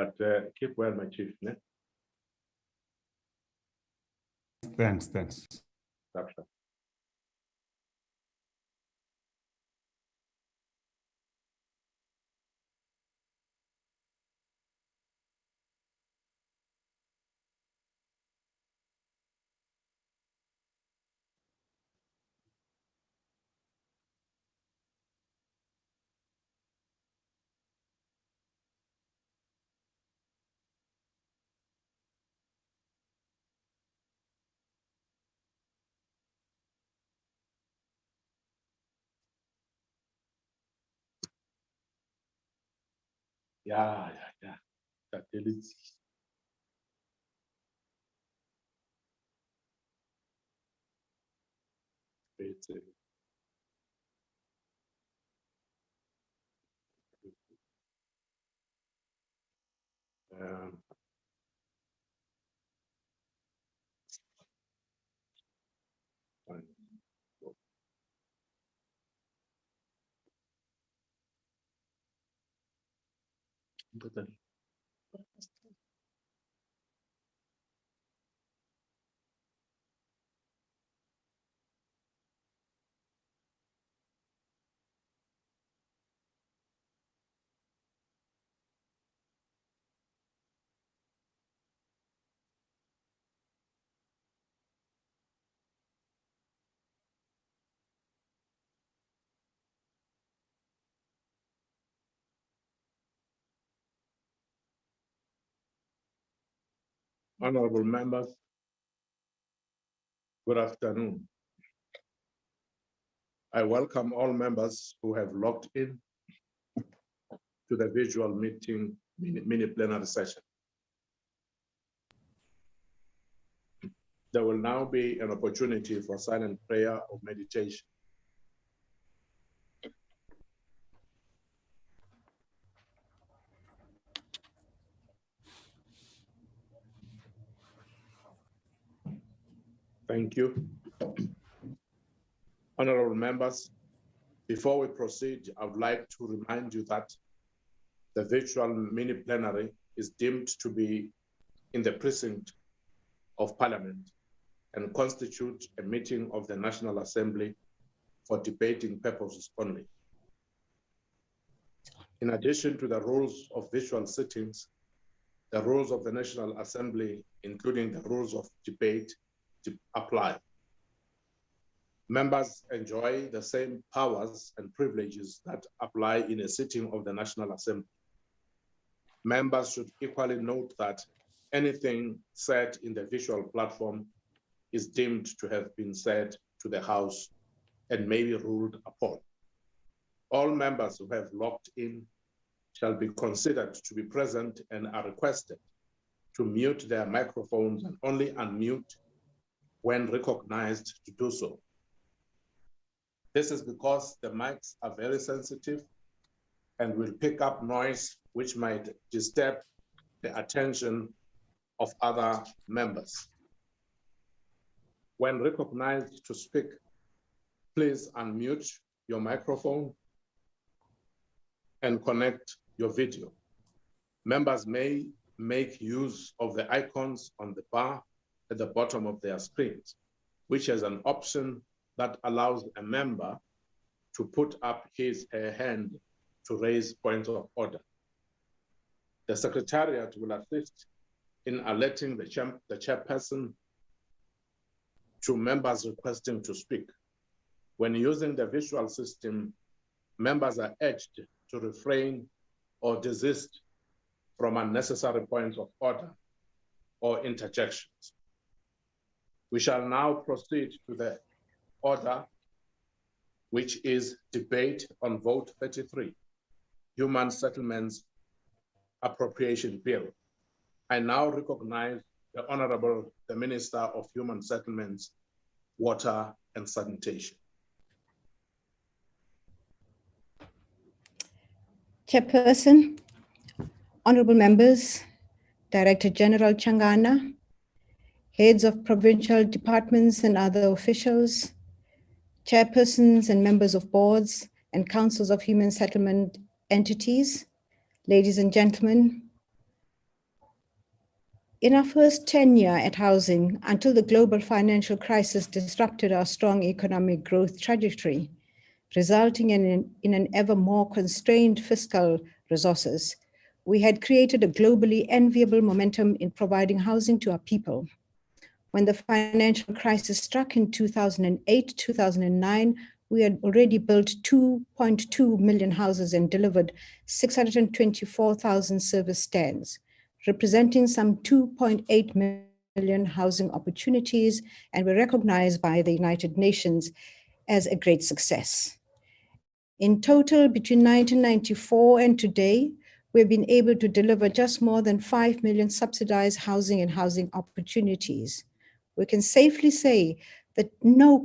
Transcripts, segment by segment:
But keep well, my chief. Ne? Thanks. Doctor. Yeah. That is. Fine. Honorable members, good afternoon. I welcome all members who have logged in to the visual meeting mini plenary session. There will now be an opportunity for silent prayer or meditation. Thank you. Honorable members, before we proceed, I would like to remind you that the virtual mini plenary is deemed to be in the precinct of Parliament and constitute a meeting of the National Assembly for debating purposes only. In addition to the rules of virtual sittings, the rules of the National Assembly, including the rules of debate, apply. Members enjoy the same powers and privileges that apply in a sitting of the National Assembly. Members should equally note that anything said in the visual platform is deemed to have been said to the House and may be ruled upon. All members who have logged in shall be considered to be present and are requested to mute their microphones and only unmute when recognized to do so. This is because the mics are very sensitive and will pick up noise which might disturb the attention of other members. When recognized to speak, please unmute your microphone and connect your video. Members may make use of the icons on the bar at the bottom of their screens, which is an option that allows a member to put up his or her hand to raise points of order. The Secretariat will assist in alerting the chairperson to members requesting to speak. When using the visual system, members are urged to refrain or desist from unnecessary points of order or interjections. We shall now proceed to the order, which is debate on vote 33, Human Settlements Appropriation Bill. I now recognize the Honorable, the Minister of Human Settlements, Water and Sanitation. Chairperson, honorable members, Director General Changana, heads of provincial departments and other officials, chairpersons and members of boards and councils of human settlement entities, ladies and gentlemen, In our first tenure at housing, until the global financial crisis disrupted our strong economic growth trajectory, resulting in an ever more constrained fiscal resources, we had created a globally enviable momentum in providing housing to our people. When the financial crisis struck in 2008, 2009, we had already built 2.2 million houses and delivered 624,000 service stands, representing some 2.8 million housing opportunities, and were recognized by the United Nations as a great success. In total, between 1994 and today, we've been able to deliver just more than 5 million subsidized housing and housing opportunities. We can safely say that no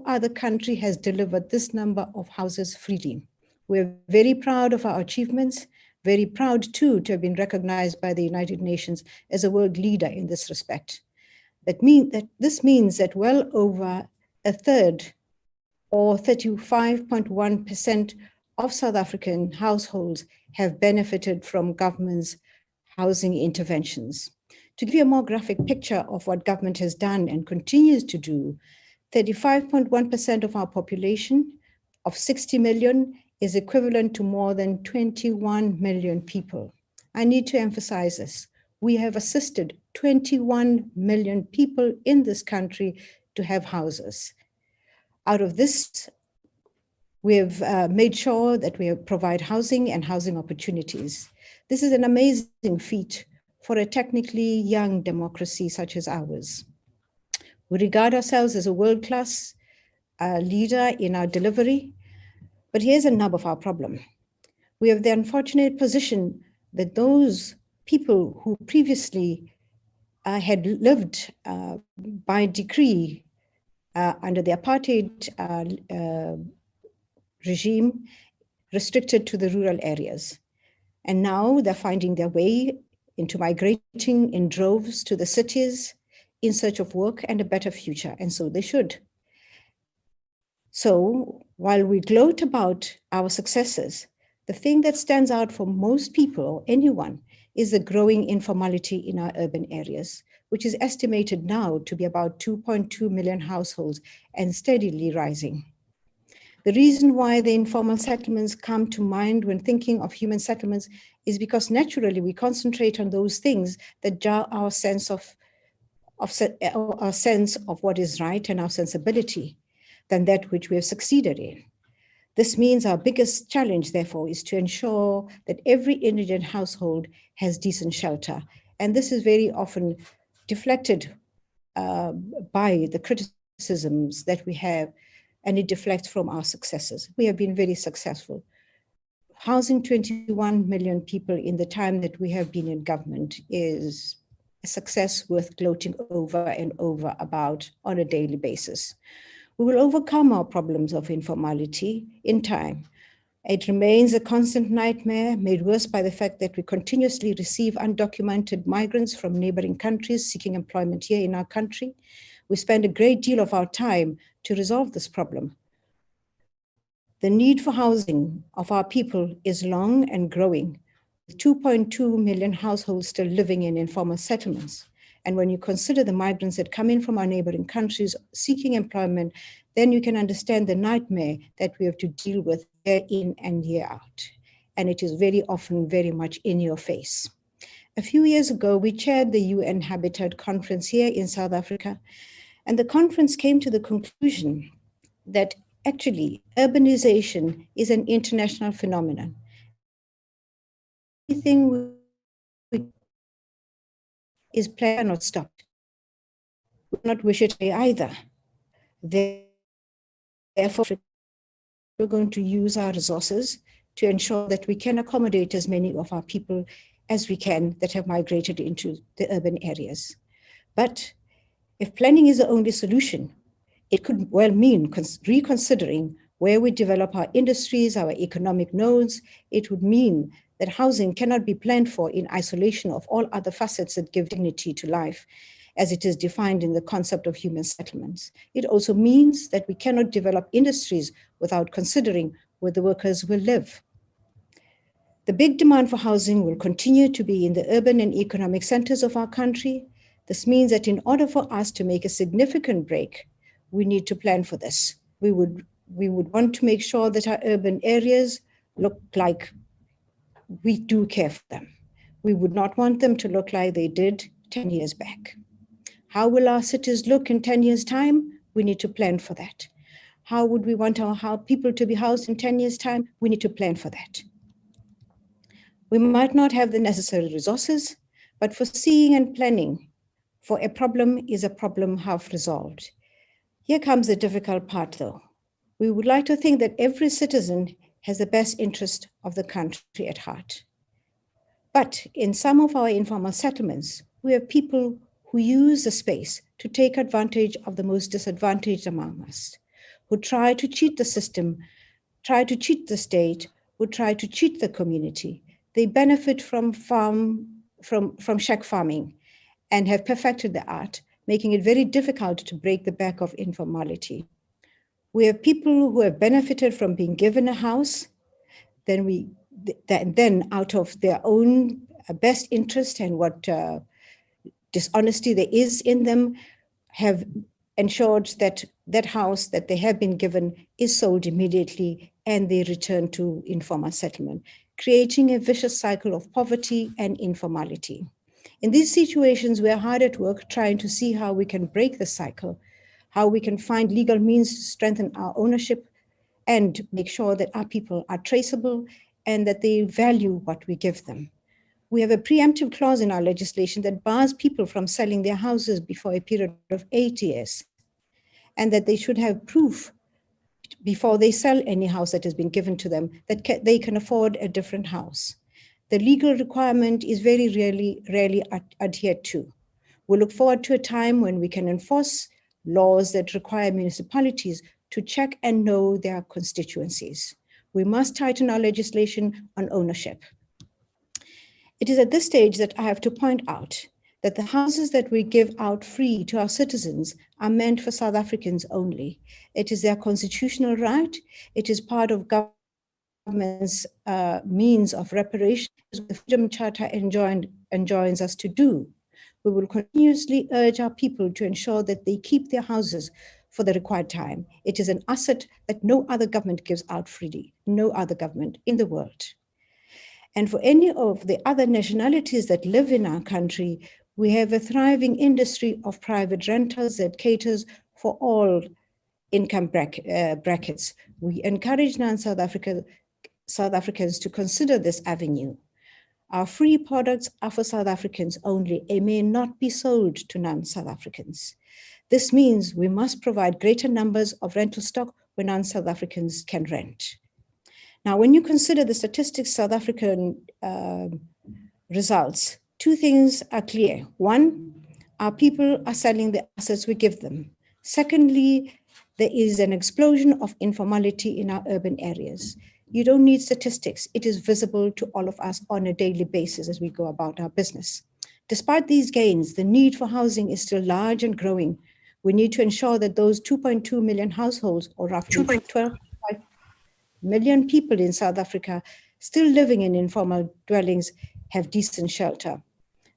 other country has delivered this number of houses freely. We're very proud of our achievements, very proud too to have been recognized by the United Nations as a world leader in this respect. This means that well over a third, or 35.1% of South African households have benefited from government's housing interventions. To give you a more graphic picture of what government has done and continues to do, 35.1% of our population of 60 million is equivalent to more than 21 million people. I need to emphasize this. We have assisted 21 million people in this country to have houses. Out of this, we have made sure that we provide housing and housing opportunities. This is an amazing feat for a technically young democracy such as ours. We regard ourselves as a world-class leader in our delivery, but here's a nub of our problem. We have the unfortunate position that those people who previously had lived by decree under the apartheid regime restricted to the rural areas. And now they're finding their way into migrating in droves to the cities in search of work and a better future, and so they should. So while we gloat about our successes, the thing that stands out for most people or anyone is the growing informality in our urban areas, which is estimated now to be about 2.2 million households and steadily rising. The reason why the informal settlements come to mind when thinking of human settlements is because naturally we concentrate on those things that jar our sense of what is right and our sensibility than that which we have succeeded in. This means our biggest challenge, therefore, is to ensure that every indigent household has decent shelter. And this is very often deflected by the criticisms that we have, and it deflects from our successes. We have been very successful. Housing 21 million people in the time that we have been in government is a success worth gloating over and over about on a daily basis. We will overcome our problems of informality in time. It remains a constant nightmare, made worse by the fact that we continuously receive undocumented migrants from neighboring countries seeking employment here in our country. We spend a great deal of our time to resolve this problem. The need for housing of our people is long and growing, with 2.2 million households still living in informal settlements. And when you consider the migrants that come in from our neighboring countries seeking employment, then you can understand the nightmare that we have to deal with year in and year out. And it is very often very much in your face. A few years ago, we chaired the UN Habitat Conference here in South Africa, and the conference came to the conclusion that actually urbanization is an international phenomenon. Everything is planned, not stopped. We do not wish it either. Therefore, we're going to use our resources to ensure that we can accommodate as many of our people as we can that have migrated into the urban areas. But if planning is the only solution, it could well mean reconsidering where we develop our industries, our economic nodes. It would mean that housing cannot be planned for in isolation of all other facets that give dignity to life, as it is defined in the concept of human settlements. It also means that we cannot develop industries without considering where the workers will live. The big demand for housing will continue to be in the urban and economic centers of our country. This means that in order for us to make a significant break, we need to plan for this. We would want to make sure that our urban areas look like we do care for them. We would not want them to look like they did 10 years back. How will our cities look in 10 years' time? We need to plan for that. How would we want our people to be housed in 10 years' time? We need to plan for that. We might not have the necessary resources, but foreseeing and planning for a problem is a problem half resolved. Here comes the difficult part, though. We would like to think that every citizen has the best interest of the country at heart. But in some of our informal settlements, we have people who use the space to take advantage of the most disadvantaged among us, who try to cheat the system, try to cheat the state, who try to cheat the community. They benefit from shack farming and have perfected the art, making it very difficult to break the back of informality. We have people who have benefited from being given a house, then out of their own best interest and what dishonesty there is in them, have ensured that that house that they have been given is sold immediately and they return to informal settlement, creating a vicious cycle of poverty and informality. In these situations, we are hard at work trying to see how we can break the cycle, how we can find legal means to strengthen our ownership and make sure that our people are traceable and that they value what we give them. We have a preemptive clause in our legislation that bars people from selling their houses before a period of 8 years, and that they should have proof before they sell any house that has been given to them that they can afford a different house. The legal requirement is very rarely adhered to. We look forward to a time when we can enforce laws that require municipalities to check and know their constituencies. We must tighten our legislation on ownership. It is at this stage that I have to point out that the houses that we give out free to our citizens are meant for South Africans only. It is their constitutional right. It is part of government's means of reparation, as the Freedom Charter enjoins us to do. We will continuously urge our people to ensure that they keep their houses for the required time. It is an asset that no other government gives out freely, no other government in the world. And for any of the other nationalities that live in our country, we have a thriving industry of private rentals that caters for all income brackets. We encourage non-South Africans to consider this avenue. Our free products are for South Africans only and may not be sold to non-South Africans. This means we must provide greater numbers of rental stock where non-South Africans can rent. Now, when you consider the statistics South African results, two things are clear. One, our people are selling the assets we give them. Secondly, there is an explosion of informality in our urban areas. You don't need statistics. It is visible to all of us on a daily basis as we go about our business. Despite these gains, the need for housing is still large and growing. We need to ensure that those 2.2 million households, or roughly 12.5 million people in South Africa still living in informal dwellings, have decent shelter.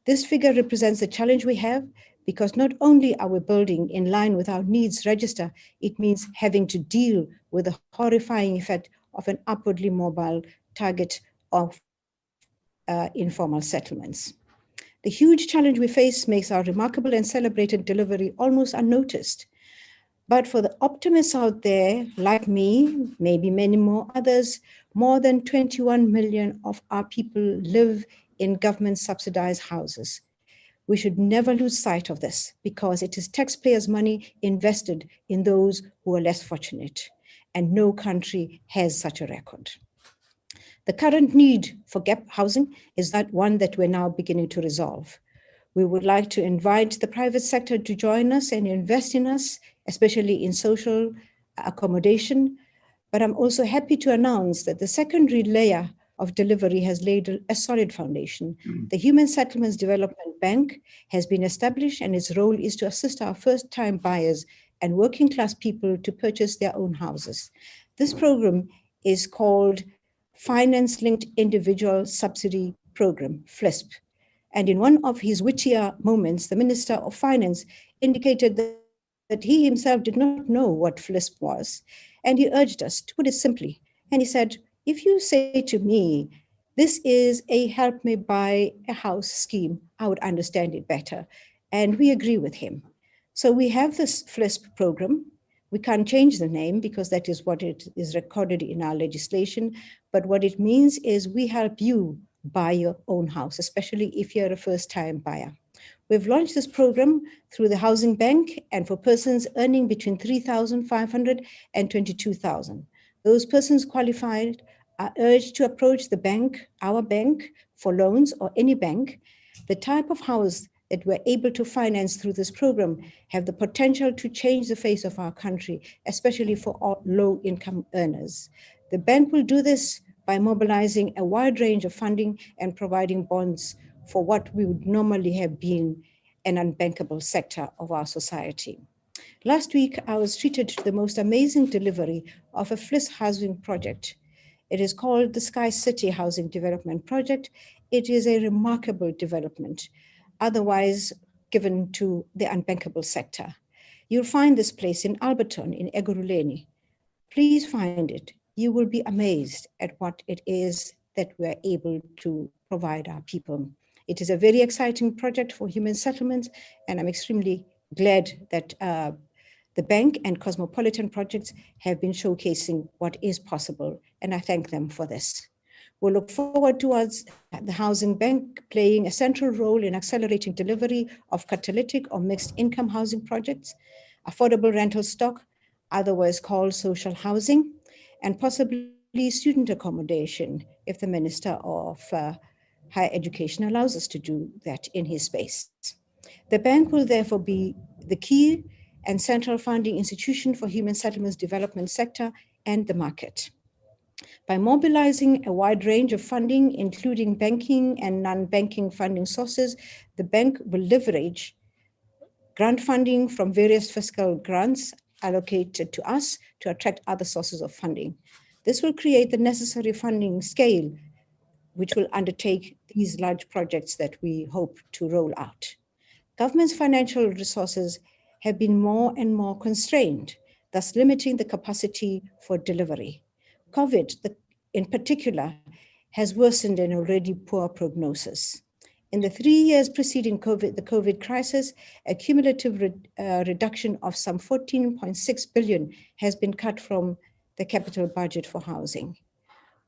This figure represents the challenge we have because not only are we building in line with our needs register, it means having to deal with the horrifying effect of an upwardly mobile target of informal settlements. The huge challenge we face makes our remarkable and celebrated delivery almost unnoticed. But for the optimists out there, like me, maybe many more others, more than 21 million of our people live in government subsidized houses. We should never lose sight of this because it is taxpayers' money invested in those who are less fortunate, and no country has such a record. The current need for gap housing is that one that we're now beginning to resolve. We would like to invite the private sector to join us and invest in us, especially in social accommodation. But I'm also happy to announce that the secondary layer of delivery has laid a solid foundation. The Human Settlements Development Bank has been established, and its role is to assist our first-time buyers and working class people to purchase their own houses. This program is called Finance-Linked Individual Subsidy Program, FLISP. And in one of his wittier moments, the Minister of Finance indicated that he himself did not know what FLISP was. And he urged us to put it simply. And he said, if you say to me, this is a help me buy a house scheme, I would understand it better. And we agree with him. So we have this FLISP program. We can't change the name because that is what it is recorded in our legislation. But what it means is we help you buy your own house, especially if you're a first-time buyer. We've launched this program through the Housing Bank and for persons earning between $3,500 and $22,000. Those persons qualified are urged to approach the bank, our bank, for loans or any bank. The type of house that we're able to finance through this program have the potential to change the face of our country, especially for all low-income earners. The bank will do this by mobilizing a wide range of funding and providing bonds for what we would normally have been an unbankable sector of our society. Last week, I was treated to the most amazing delivery of a FLIS housing project. It is called the Sky City Housing Development Project. It is a remarkable development, otherwise given to the unbankable sector. You'll find this place in Alberton, in Ekurhuleni. Please find it. You will be amazed at what it is that we're able to provide our people. It is a very exciting project for human settlements, and I'm extremely glad that the bank and Cosmopolitan Projects have been showcasing what is possible, and I thank them for this. We'll look forward towards the Housing Bank playing a central role in accelerating delivery of catalytic or mixed income housing projects, affordable rental stock, otherwise called social housing, and possibly student accommodation if the Minister of Higher Education allows us to do that in his space. The bank will therefore be the key and central funding institution for human settlements development sector and the market. By mobilizing a wide range of funding, including banking and non-banking funding sources, the bank will leverage grant funding from various fiscal grants allocated to us to attract other sources of funding. This will create the necessary funding scale, which will undertake these large projects that we hope to roll out. Government's financial resources have been more and more constrained, thus limiting the capacity for delivery. COVID, in particular, has worsened an already poor prognosis. In the 3 years preceding the COVID crisis, a cumulative reduction of some 14.6 billion has been cut from the capital budget for housing.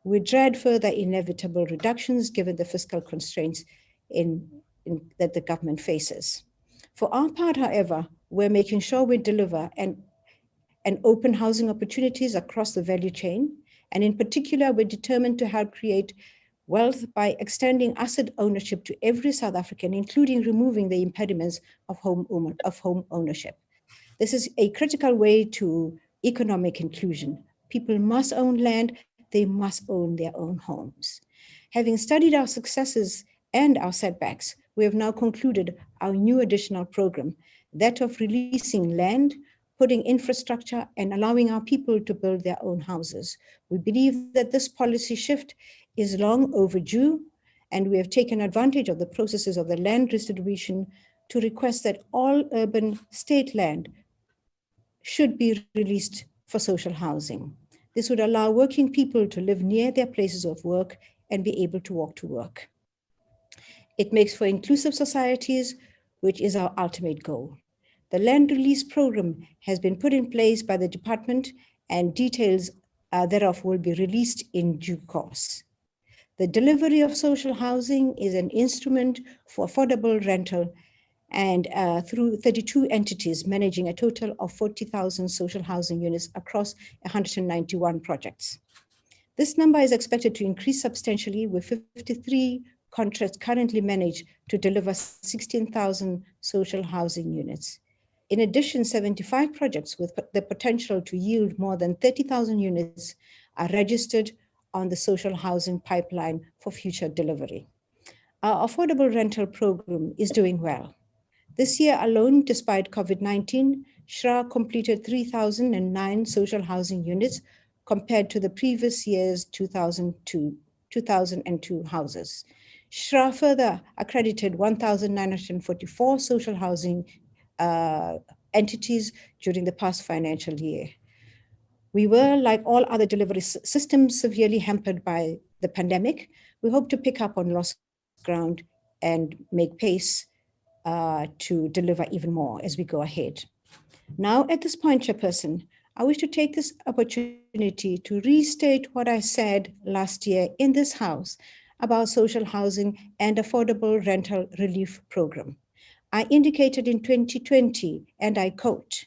We dread further inevitable reductions given the fiscal constraints that the government faces. For our part, however, we're making sure we deliver and open housing opportunities across the value chain. And in particular, we're determined to help create wealth by extending asset ownership to every South African, including removing the impediments of home ownership. This is a critical way to economic inclusion. People must own land, they must own their own homes. Having studied our successes and our setbacks, we have now concluded our new additional program, that of releasing land, putting infrastructure, and allowing our people to build their own houses. We believe that this policy shift is long overdue, and we have taken advantage of the processes of the land distribution to request that all urban state land should be released for social housing. This would allow working people to live near their places of work and be able to walk to work. It makes for inclusive societies, which is our ultimate goal. The land release program has been put in place by the department, and details thereof will be released in due course. The delivery of social housing is an instrument for affordable rental, and through 32 entities managing a total of 40,000 social housing units across 191 projects. This number is expected to increase substantially, with 53 contracts currently managed to deliver 16,000 social housing units. In addition, 75 projects with the potential to yield more than 30,000 units are registered on the social housing pipeline for future delivery. Our affordable rental program is doing well. This year alone, despite COVID-19, SHRA completed 3,009 social housing units, compared to the previous year's 2002 houses. SHRA further accredited 1,944 social housing entities during the past financial year. We were, like all other delivery systems, severely hampered by the pandemic. We hope to pick up on lost ground and make pace to deliver even more as we go ahead. Now, at this point, Chairperson, I wish to take this opportunity to restate what I said last year in this House about social housing and affordable rental relief program. I indicated in 2020, and I quote,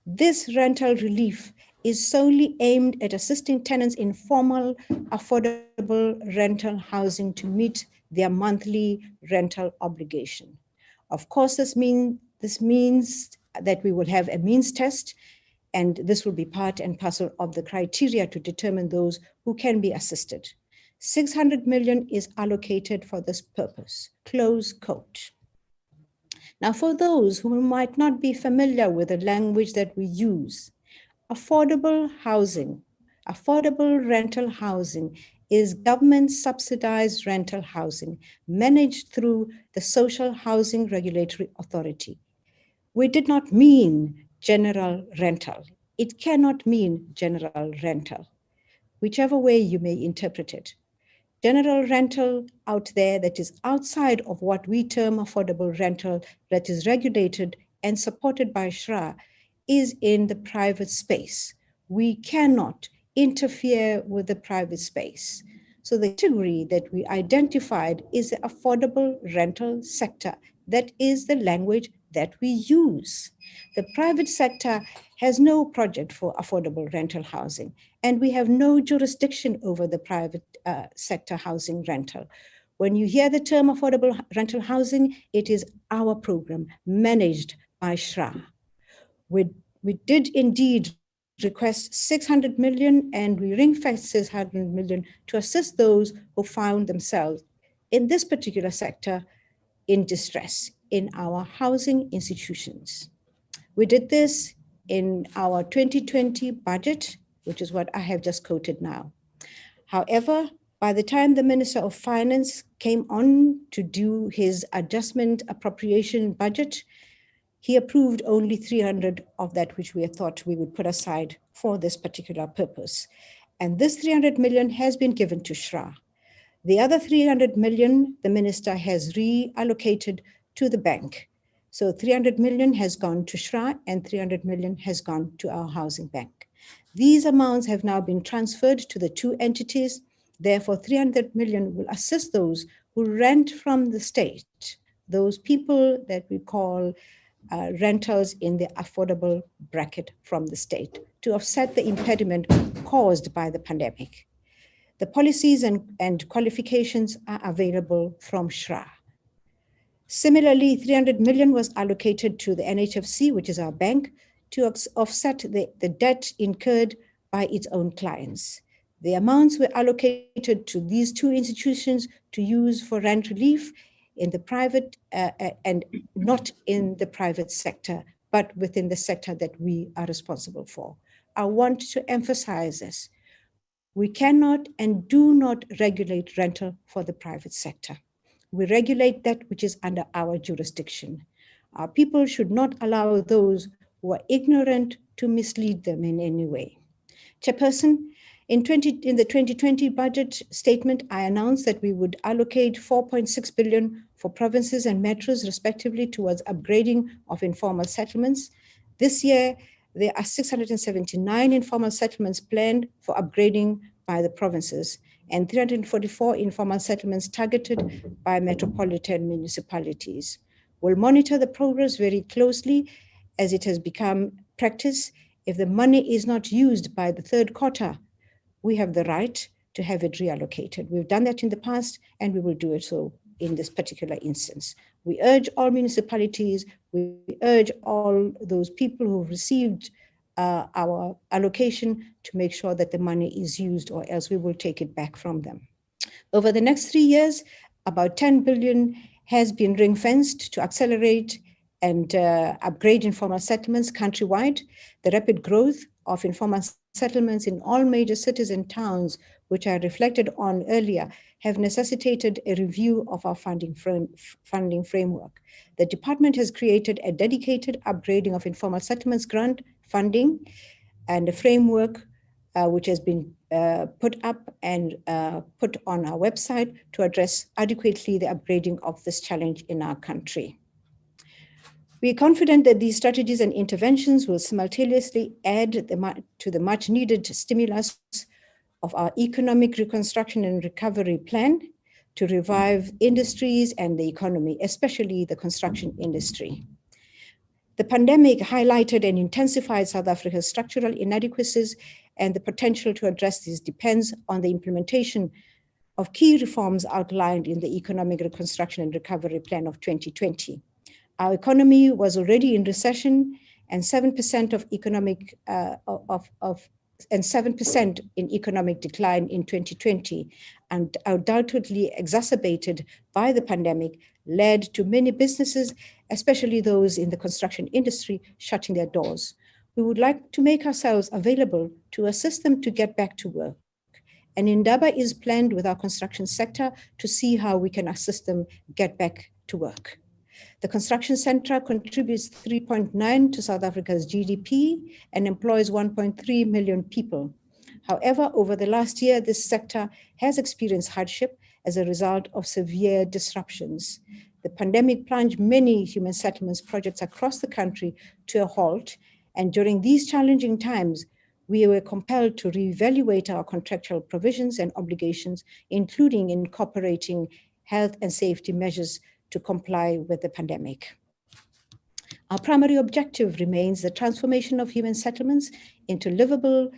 "This rental relief is solely aimed at assisting tenants in formal, affordable rental housing to meet their monthly rental obligation." Of course, this means that we will have a means test, and this will be part and parcel of the criteria to determine those who can be assisted. 600 million is allocated for this purpose, close quote. Now, for those who might not be familiar with the language that we use, affordable housing, affordable rental housing is government subsidized rental housing managed through the Social Housing Regulatory Authority. We did not mean general rental. It cannot mean general rental, whichever way you may interpret it. General rental out there that is outside of what we term affordable rental, that is regulated and supported by SHRA, is in the private space. We cannot interfere with the private space. So the category that we identified is the affordable rental sector. That is the language that we use. The private sector has no project for affordable rental housing, and we have no jurisdiction over the private sector housing rental. When you hear the term affordable rental housing, it is our program managed by SHRA. We did indeed request 600 million, and we ring-fenced 600 million to assist those who found themselves in this particular sector in distress in our housing institutions. We did this in our 2020 budget, which is what I have just quoted now. However, by the time the Minister of Finance came on to do his adjustment appropriation budget, he approved only 300 of that which we had thought we would put aside for this particular purpose. And this 300 million has been given to SHRA. The other 300 million, the minister has reallocated to the bank. So 300 million has gone to SHRA and 300 million has gone to our housing bank. These amounts have now been transferred to the two entities. Therefore, 300 million will assist those who rent from the state, those people that we call rentals in the affordable bracket from the state, to offset the impediment caused by the pandemic. The policies and qualifications are available from SHRA. Similarly, 300 million was allocated to the NHFC, which is our bank, to offset the debt incurred by its own clients. The amounts were allocated to these two institutions to use for rent relief in the private and not in the private sector, but within the sector that we are responsible for. I want to emphasize this. We cannot and do not regulate rental for the private sector. We regulate that which is under our jurisdiction. Our people should not allow those who are ignorant to mislead them in any way. Chairperson, in the 2020 budget statement, I announced that we would allocate 4.6 billion for provinces and metros, respectively, towards upgrading of informal settlements. This year, there are 679 informal settlements planned for upgrading by the provinces and 344 informal settlements targeted by metropolitan municipalities. We'll monitor the progress very closely as it has become practice. If the money is not used by the third quarter, we have the right to have it reallocated. We've done that in the past, and we will do it so in this particular instance. We urge all municipalities, we urge all those people who received our allocation to make sure that the money is used, or else we will take it back from them. Over the next 3 years, about 10 billion has been ring-fenced to accelerate and upgrade informal settlements countrywide. The rapid growth of informal settlements in all major cities and towns, which I reflected on earlier, have necessitated a review of our funding framework. The department has created a dedicated upgrading of informal settlements grant funding and a framework which has been put up and put on our website to address adequately the upgrading of this challenge in our country. We are confident that these strategies and interventions will simultaneously add to the much needed stimulus of our economic reconstruction and recovery plan to revive industries and the economy, especially the construction industry. The pandemic highlighted and intensified South Africa's structural inadequacies, and the potential to address these depends on the implementation of key reforms outlined in the Economic Reconstruction and Recovery Plan of 2020. Our economy was already in recession, and 7% of economic and 7% in economic decline in 2020, and undoubtedly exacerbated by the pandemic, led to many businesses, especially those in the construction industry, shutting their doors. We would like to make ourselves available to assist them to get back to work. An Indaba is planned with our construction sector to see how we can assist them get back to work. The construction sector contributes 3.9% to South Africa's GDP and employs 1.3 million people. However, over the last year, this sector has experienced hardship as a result of severe disruptions. The pandemic plunged many human settlements projects across the country to a halt, and during these challenging times, we were compelled to reevaluate our contractual provisions and obligations, including incorporating health and safety measures to comply with the pandemic. Our primary objective remains the transformation of human settlements into livable,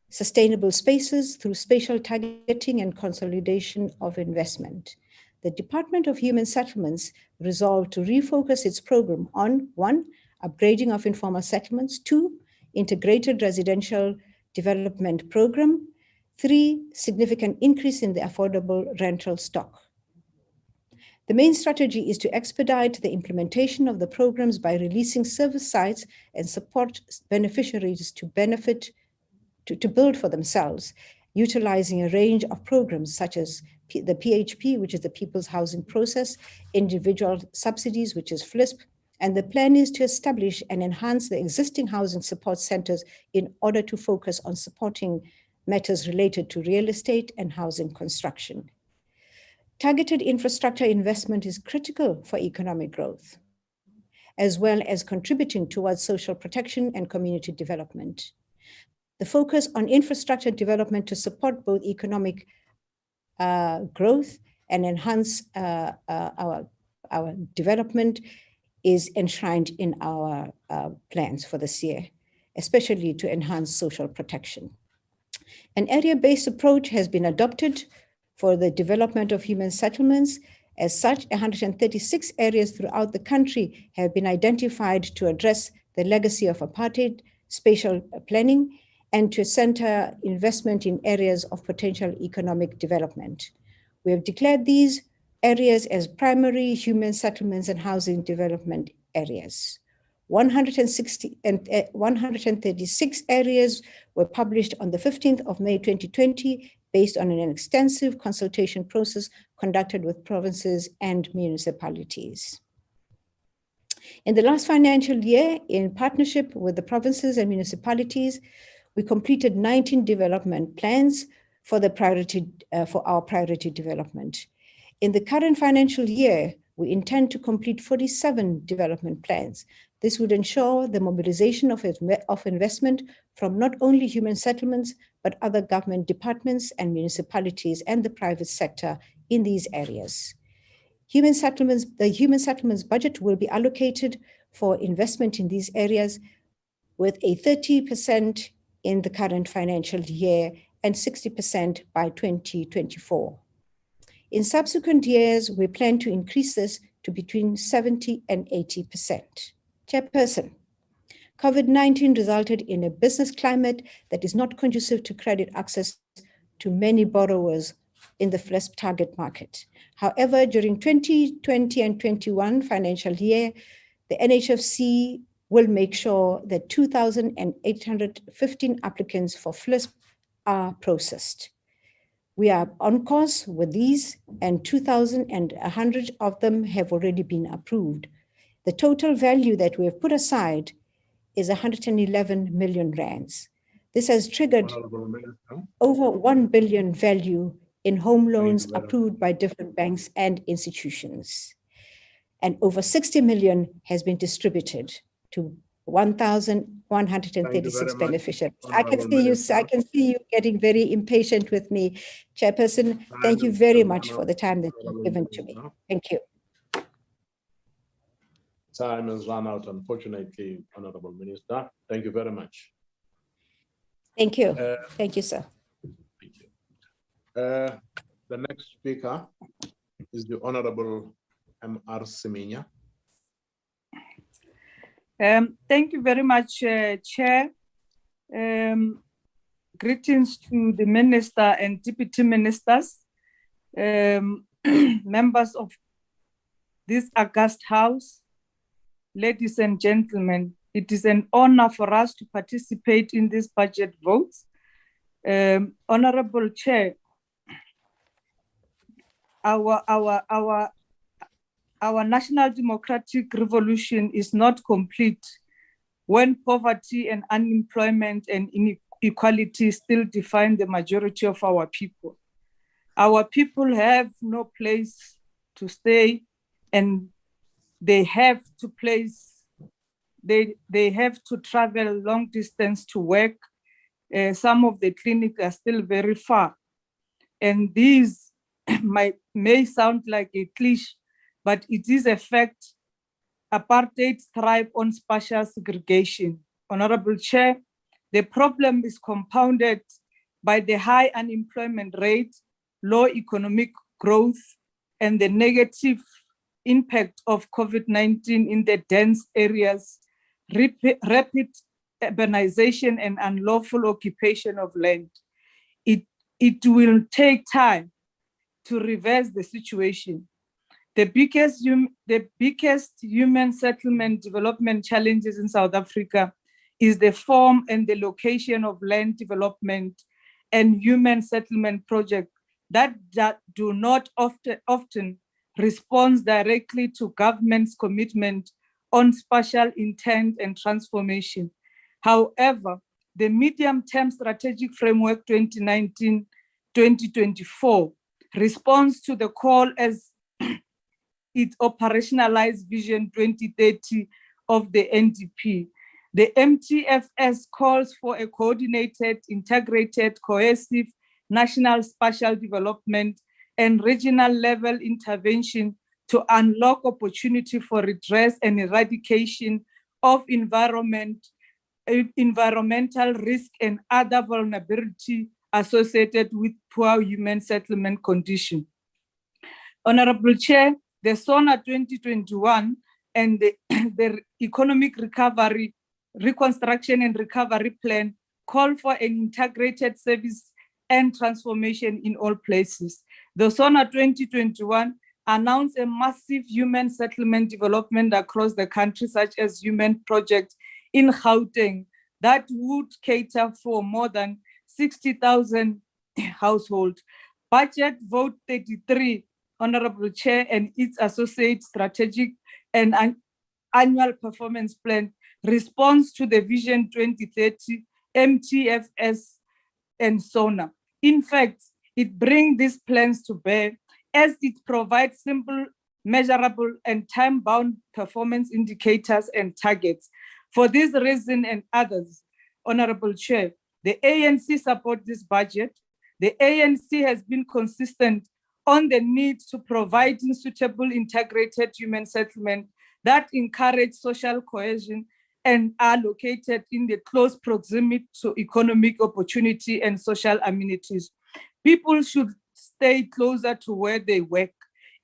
sustainable spaces through spatial targeting and consolidation of investment. The Department of Human Settlements resolved to refocus its program on 1, upgrading of informal settlements, 2, integrated residential development program, 3, significant increase in the affordable rental stock. The main strategy is to expedite the implementation of the programs by releasing service sites and support beneficiaries to build for themselves, utilizing a range of programs such as the PHP, which is the People's Housing Process, individual subsidies, which is FLISP, and the plan is to establish and enhance the existing housing support centers in order to focus on supporting matters related to real estate and housing construction. Targeted infrastructure investment is critical for economic growth, as well as contributing towards social protection and community development. The focus on infrastructure development to support both economic growth and enhance our development is enshrined in our plans for this year, especially to enhance social protection. An area-based approach has been adopted for the development of human settlements. As such, 136 areas throughout the country have been identified to address the legacy of apartheid, spatial planning, and to center investment in areas of potential economic development. We have declared these areas as primary human settlements and housing development areas. 136 areas were published on the 15th of May 2020 based on an extensive consultation process conducted with provinces and municipalities. In the last financial year, in partnership with the provinces and municipalities, we completed 19 development plans for our priority development. In the current financial year, we intend to complete 47 development plans. This would ensure the mobilization of investment from not only human settlements, but other government departments and municipalities and the private sector in these areas. The human settlements budget will be allocated for investment in these areas with a 30% in the current financial year and 60% by 2024. In subsequent years, we plan to increase this to between 70 and 80%. Chairperson, COVID-19 resulted in a business climate that is not conducive to credit access to many borrowers in the FLISP target market. However, during 2020 and 21 financial year, the NHFC will make sure that 2,815 applicants for FLISP are processed. We are on course with these, and 2,100 of them have already been approved. The total value that we have put aside is 111 million rands. This has triggered over 1 billion value in home loans approved by different banks and institutions. And over 60 million has been distributed to 1,136 beneficiaries. I can see you getting very impatient with me, Chairperson. Thank you very much for the time that you've given to me. Thank you. Time has run out, unfortunately, Honorable Minister. Thank you very much. Thank you. Thank you, sir. Thank you. The next speaker is the Honorable M.R. Seminya. Thank you very much, Chair. Greetings to the Minister and Deputy Ministers, members of this august House, ladies and gentlemen. It is an honor for us to participate in this budget votes. Honorable Chair, our national democratic revolution is not complete when poverty and unemployment and inequality still define the majority of our people. Our people have no place to stay, and they have to travel long distance to work. Some of the clinics are still very far. And these may sound like a cliche, but it is a fact. Apartheid thrives on spatial segregation. Honorable Chair, the problem is compounded by the high unemployment rate, low economic growth, and the negative impact of COVID-19 in the dense areas, rapid urbanization, and unlawful occupation of land. It will take time to reverse the situation. The biggest human settlement development challenges in South Africa is the form and the location of land development and human settlement projects that do not often respond directly to government's commitment on spatial intent and transformation. However, the medium-term strategic framework 2019-2024 responds to the call as it operationalized Vision 2030 of the NDP. The MTFS calls for a coordinated, integrated, cohesive national spatial development and regional level intervention to unlock opportunity for redress and eradication of environmental risk and other vulnerability associated with poor human settlement conditions. Honorable Chair, the SONA 2021 and the Economic Recovery, Reconstruction and Recovery Plan call for an integrated service and transformation in all places. The SONA 2021 announced a massive human settlement development across the country, such as human projects in Gauteng that would cater for more than 60,000 households. Budget Vote 33, Honorable Chair, and its associate strategic and annual performance plan responds to the Vision 2030, MTFS, and SONA. In fact, it brings these plans to bear as it provides simple, measurable, and time-bound performance indicators and targets. For this reason and others, Honorable Chair, the ANC supports this budget. The ANC has been consistent on the need to provide suitable integrated human settlement that encourage social cohesion and are located in the close proximity to economic opportunity and social amenities. People should stay closer to where they work.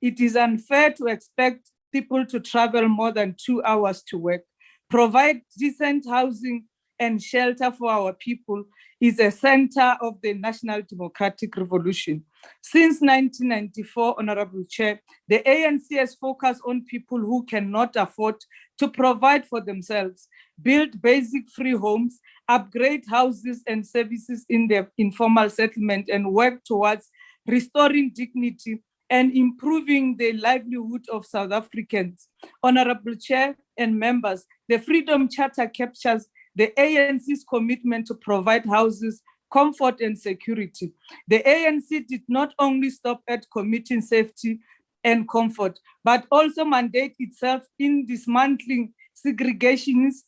It is unfair to expect people to travel more than 2 hours to work. Provide decent housing and shelter for our people is a center of the National Democratic Revolution. Since 1994, Honorable Chair, the ANC has focused on people who cannot afford to provide for themselves, build basic free homes, upgrade houses and services in their informal settlement, and work towards restoring dignity and improving the livelihood of South Africans. Honorable Chair and members, the Freedom Charter captures the ANC's commitment to provide houses, comfort, and security. The ANC did not only stop at committing safety and comfort, but also mandate itself in dismantling segregationist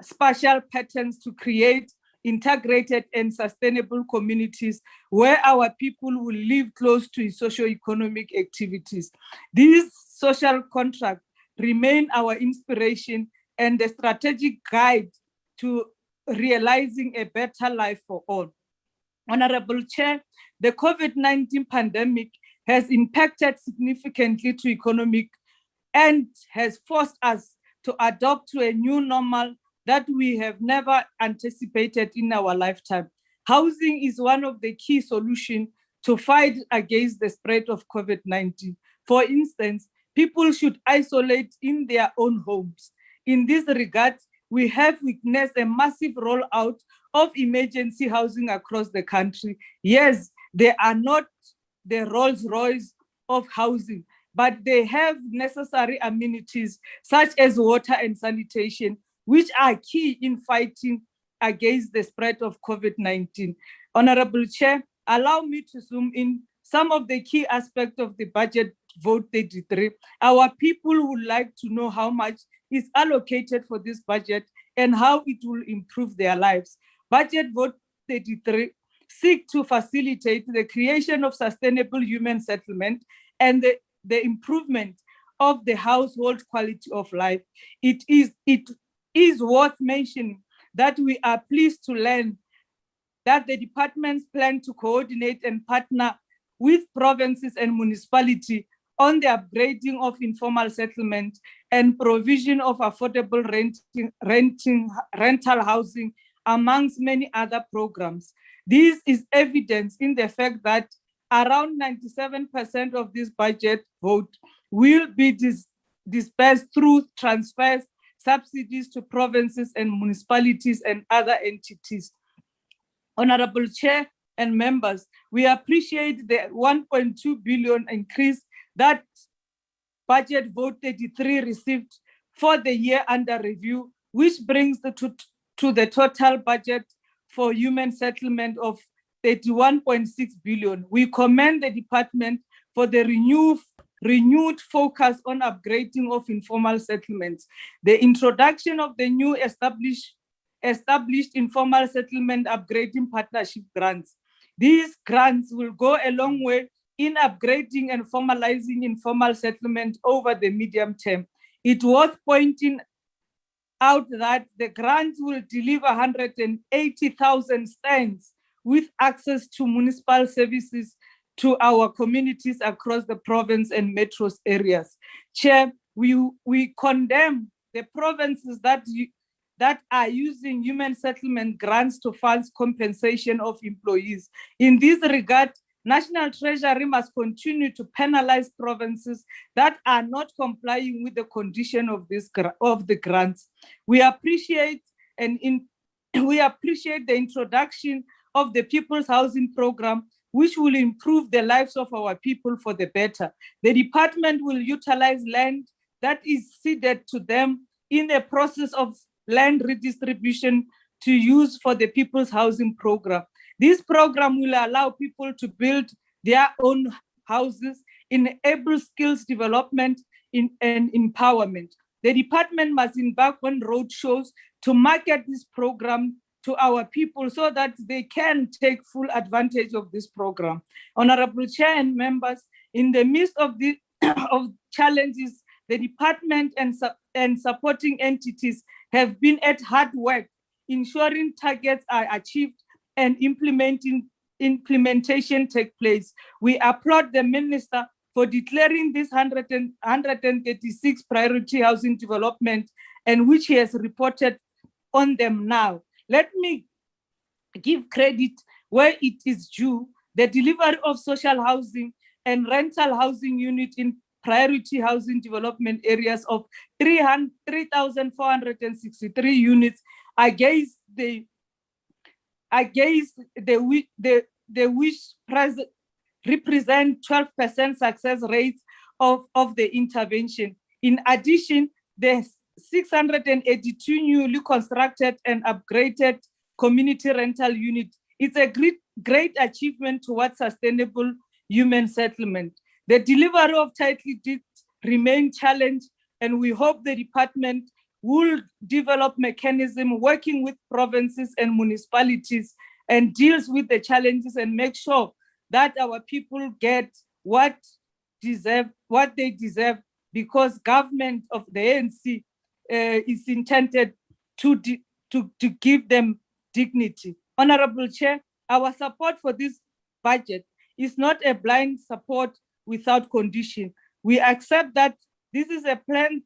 spatial patterns to create integrated and sustainable communities where our people will live close to socio-economic activities. These social contracts remain our inspiration and the strategic guide to realizing a better life for all. Honorable Chair, the COVID-19 pandemic has impacted significantly to economic and has forced us to adopt to a new normal that we have never anticipated in our lifetime. Housing is one of the key solutions to fight against the spread of COVID-19. For instance, people should isolate in their own homes. In this regard, we have witnessed a massive rollout of emergency housing across the country. Yes, they are not the Rolls Royce of housing, but they have necessary amenities such as water and sanitation, which are key in fighting against the spread of COVID-19. Honorable Chair, allow me to zoom in some of the key aspects of the budget vote 33. Our people would like to know how much is allocated for this budget and how it will improve their lives. Budget vote 33 seek to facilitate the creation of sustainable human settlement and the improvement of the household quality of life. It is worth mentioning that we are pleased to learn that the departments plan to coordinate and partner with provinces and municipalities on the upgrading of informal settlement and provision of affordable rental housing, amongst many other programs. This is evidence in the fact that around 97% of this budget vote will be dispersed through transfers, subsidies to provinces and municipalities and other entities. Honorable Chair and members, we appreciate the 1.2 billion increase that budget vote 33 received for the year under review, which brings to the total budget for human settlement of 31.6 billion. We commend the department for the renewed focus on upgrading of informal settlements. The introduction of the new established informal settlement upgrading partnership grants. These grants will go a long way in upgrading and formalizing informal settlement over the medium term. It's worth pointing out that the grants will deliver 180,000 stands with access to municipal services to our communities across the province and metros areas. Chair, we condemn the provinces that are using human settlement grants to fund compensation of employees. In this regard, National Treasury must continue to penalize provinces that are not complying with the condition of the grants. We appreciate the introduction of the People's Housing Program, which will improve the lives of our people for the better. The department will utilize land that is ceded to them in the process of land redistribution to use for the People's Housing Program. This program will allow people to build their own houses, enable skills development and empowerment. The department must embark on roadshows to market this program to our people so that they can take full advantage of this program. Honorable Chair and members, in the midst of challenges, the department and supporting entities have been at hard work, ensuring targets are achieved and implementation take place. We applaud the Minister for declaring this 136 priority housing development and which he has reported on them now. Let me give credit where it is due. The delivery of social housing and rental housing unit in priority housing development areas of 3,463 units against the which represent 12% success rates of the intervention. In addition, the 682 newly constructed and upgraded community rental unit is a great achievement towards sustainable human settlement. The delivery of title deeds remain challenged, and we hope the department will develop mechanism working with provinces and municipalities and deals with the challenges and make sure that our people get what they deserve, because government of the ANC is intended to give them dignity. Honorable Chair, our support for this budget is not a blind support without condition. We accept that this is a plan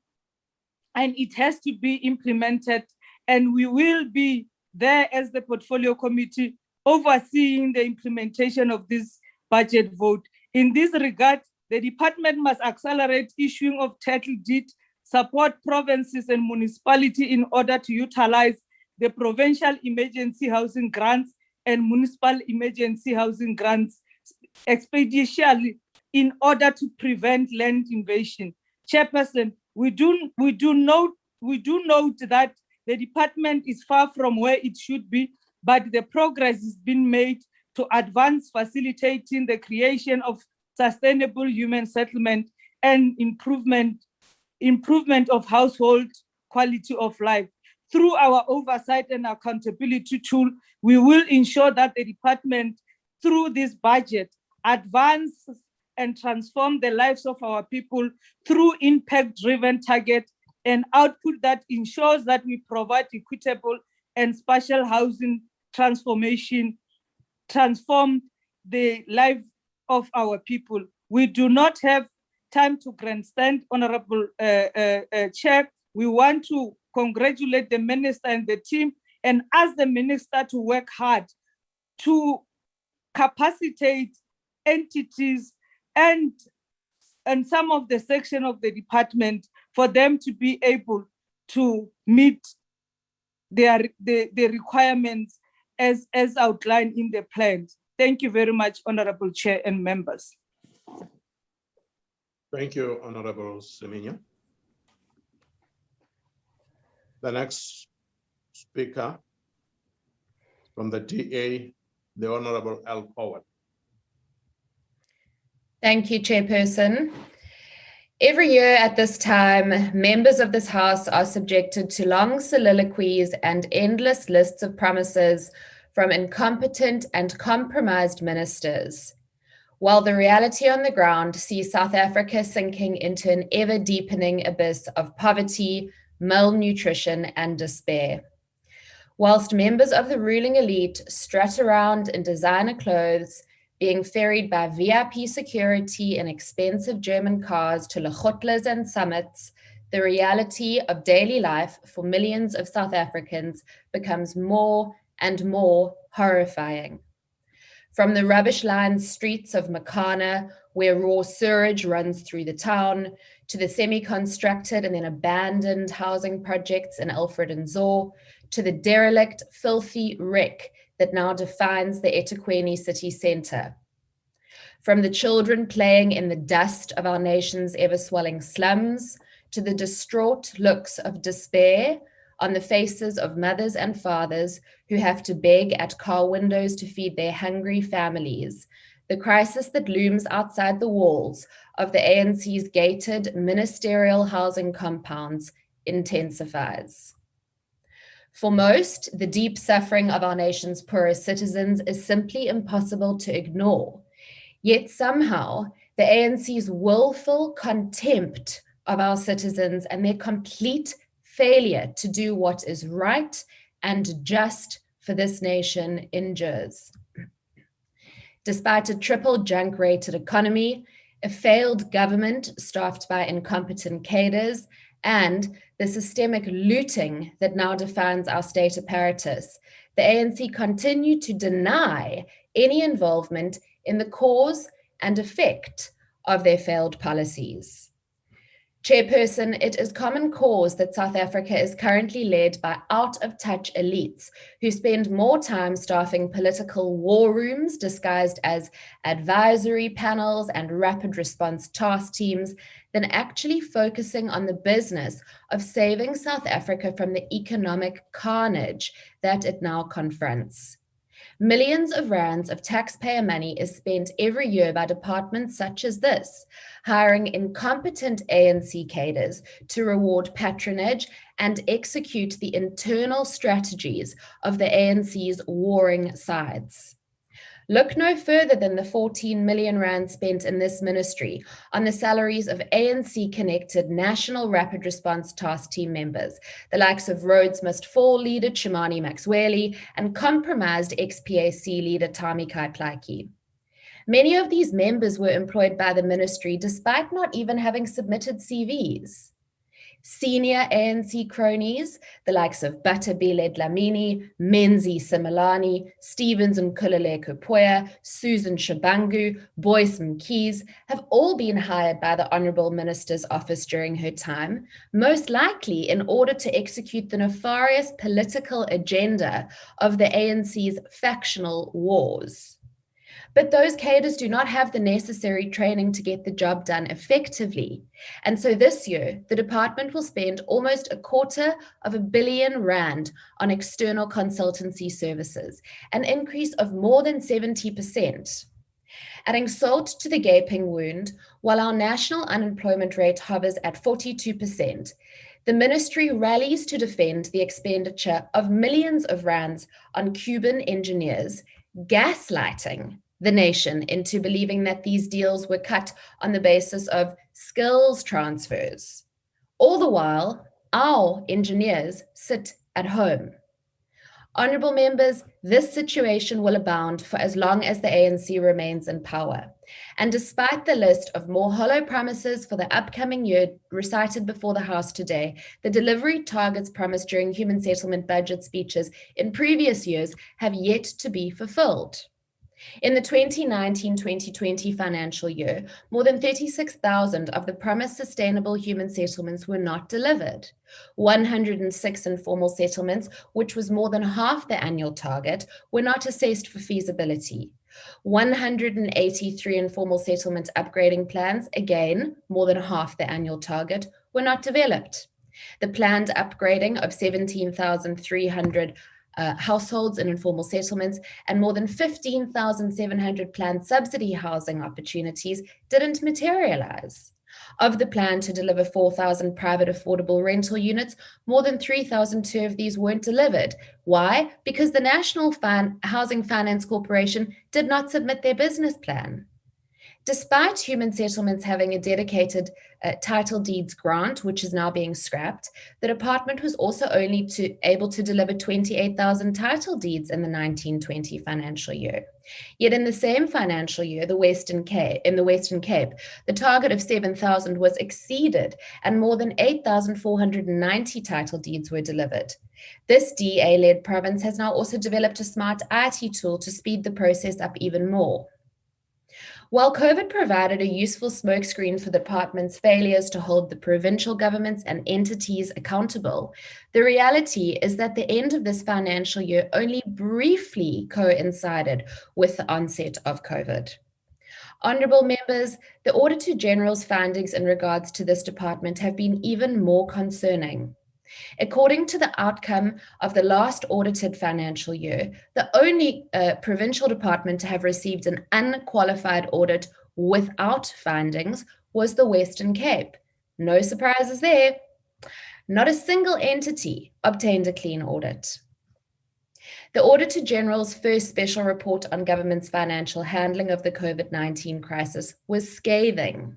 and it has to be implemented, and we will be there as the portfolio committee overseeing the implementation of this budget vote. In this regard, the department must accelerate issuing of title deed, support provinces and municipalities in order to utilize the provincial emergency housing grants and municipal emergency housing grants expeditiously in order to prevent land invasion. Chairperson, we do note that the department is far from where it should be, but the progress has been made to advance facilitating the creation of sustainable human settlement and improvement of household quality of life. Through our oversight and accountability tool, we will ensure that the department, through this budget, advances and transform the lives of our people through impact-driven target and output that ensures that we provide equitable and spatial housing transform the life of our people. We do not have time to grandstand, Honorable Chair. We want to congratulate the minister and the team and ask the minister to work hard to capacitate entities and some of the section of the department for them to be able to meet the requirements as outlined in the plans. Thank you very much, Honorable Chair and members. Thank you, Honorable Seminya. The next speaker from the DA, the Honorable Al Howard. Thank you, Chairperson. Every year at this time, members of this House are subjected to long soliloquies and endless lists of promises from incompetent and compromised ministers, while the reality on the ground sees South Africa sinking into an ever-deepening abyss of poverty, malnutrition, and despair. Whilst members of the ruling elite strut around in designer clothes, being ferried by VIP security in expensive German cars to Lekgotlas and summits, the reality of daily life for millions of South Africans becomes more and more horrifying. From the rubbish-lined streets of Makana, where raw sewage runs through the town, to the semi-constructed and then abandoned housing projects in Alfred and Zor, to the derelict, filthy wreck that now defines the eThekwini city centre. From the children playing in the dust of our nation's ever-swelling slums, to the distraught looks of despair on the faces of mothers and fathers who have to beg at car windows to feed their hungry families, the crisis that looms outside the walls of the ANC's gated ministerial housing compounds intensifies. For most, the deep suffering of our nation's poorest citizens is simply impossible to ignore. Yet somehow, the ANC's willful contempt of our citizens and their complete failure to do what is right and just for this nation endures. Despite a triple junk-rated economy, a failed government staffed by incompetent cadres, and the systemic looting that now defines our state apparatus, the ANC continue to deny any involvement in the cause and effect of their failed policies. Chairperson, it is common cause that South Africa is currently led by out-of-touch elites who spend more time staffing political war rooms disguised as advisory panels and rapid response task teams than actually focusing on the business of saving South Africa from the economic carnage that it now confronts. Millions of rands of taxpayer money is spent every year by departments such as this, hiring incompetent ANC cadres to reward patronage and execute the internal strategies of the ANC's warring sides. Look no further than the 14 million rand spent in this ministry on the salaries of ANC-connected National Rapid Response Task Team members, the likes of Rhodes Must Fall leader Chimani Maxwell and compromised ex-PAC leader Tami Kaiplaiki. Many of these members were employed by the ministry despite not even having submitted CVs. Senior ANC cronies, the likes of Batabile Dlamini, Menzi Similani, Stevens and Kulele Kupoya, Susan Shabangu, Boyce Mkhize, have all been hired by the Honourable Minister's office during her time, most likely in order to execute the nefarious political agenda of the ANC's factional wars. But those cadres do not have the necessary training to get the job done effectively. And so this year, the department will spend almost R250 million on external consultancy services, an increase of more than 70%. Adding salt to the gaping wound, while our national unemployment rate hovers at 42%, the ministry rallies to defend the expenditure of millions of rands on Cuban engineers, gaslighting the nation into believing that these deals were cut on the basis of skills transfers. All the while, our engineers sit at home. Honourable members, this situation will abound for as long as the ANC remains in power. And despite the list of more hollow promises for the upcoming year recited before the House today, the delivery targets promised during human settlement budget speeches in previous years have yet to be fulfilled. In the 2019-2020 financial year, more than 36,000 of the promised sustainable human settlements were not delivered. 106 informal settlements, which was more than half the annual target, were not assessed for feasibility. 183 informal settlement upgrading plans, again, more than half the annual target, were not developed. The planned upgrading of 17,300 households in informal settlements and more than 15,700 planned subsidy housing opportunities didn't materialize. Of the plan to deliver 4,000 private affordable rental units, more than 3,002 of these weren't delivered. Why? Because the National Housing Finance Corporation did not submit their business plan. Despite human settlements having a dedicated title deeds grant, which is now being scrapped, the department was also only able to deliver 28,000 title deeds in the 1920 financial year. Yet in the same financial year, in the Western Cape, the target of 7,000 was exceeded and more than 8,490 title deeds were delivered. This DA-led province has now also developed a smart IT tool to speed the process up even more. While COVID provided a useful smokescreen for the department's failures to hold the provincial governments and entities accountable, the reality is that the end of this financial year only briefly coincided with the onset of COVID. Honourable members, the Auditor General's findings in regards to this department have been even more concerning. According to the outcome of the last audited financial year, the only provincial department to have received an unqualified audit without findings was the Western Cape. No surprises there. Not a single entity obtained a clean audit. The Auditor General's first special report on government's financial handling of the COVID-19 crisis was scathing.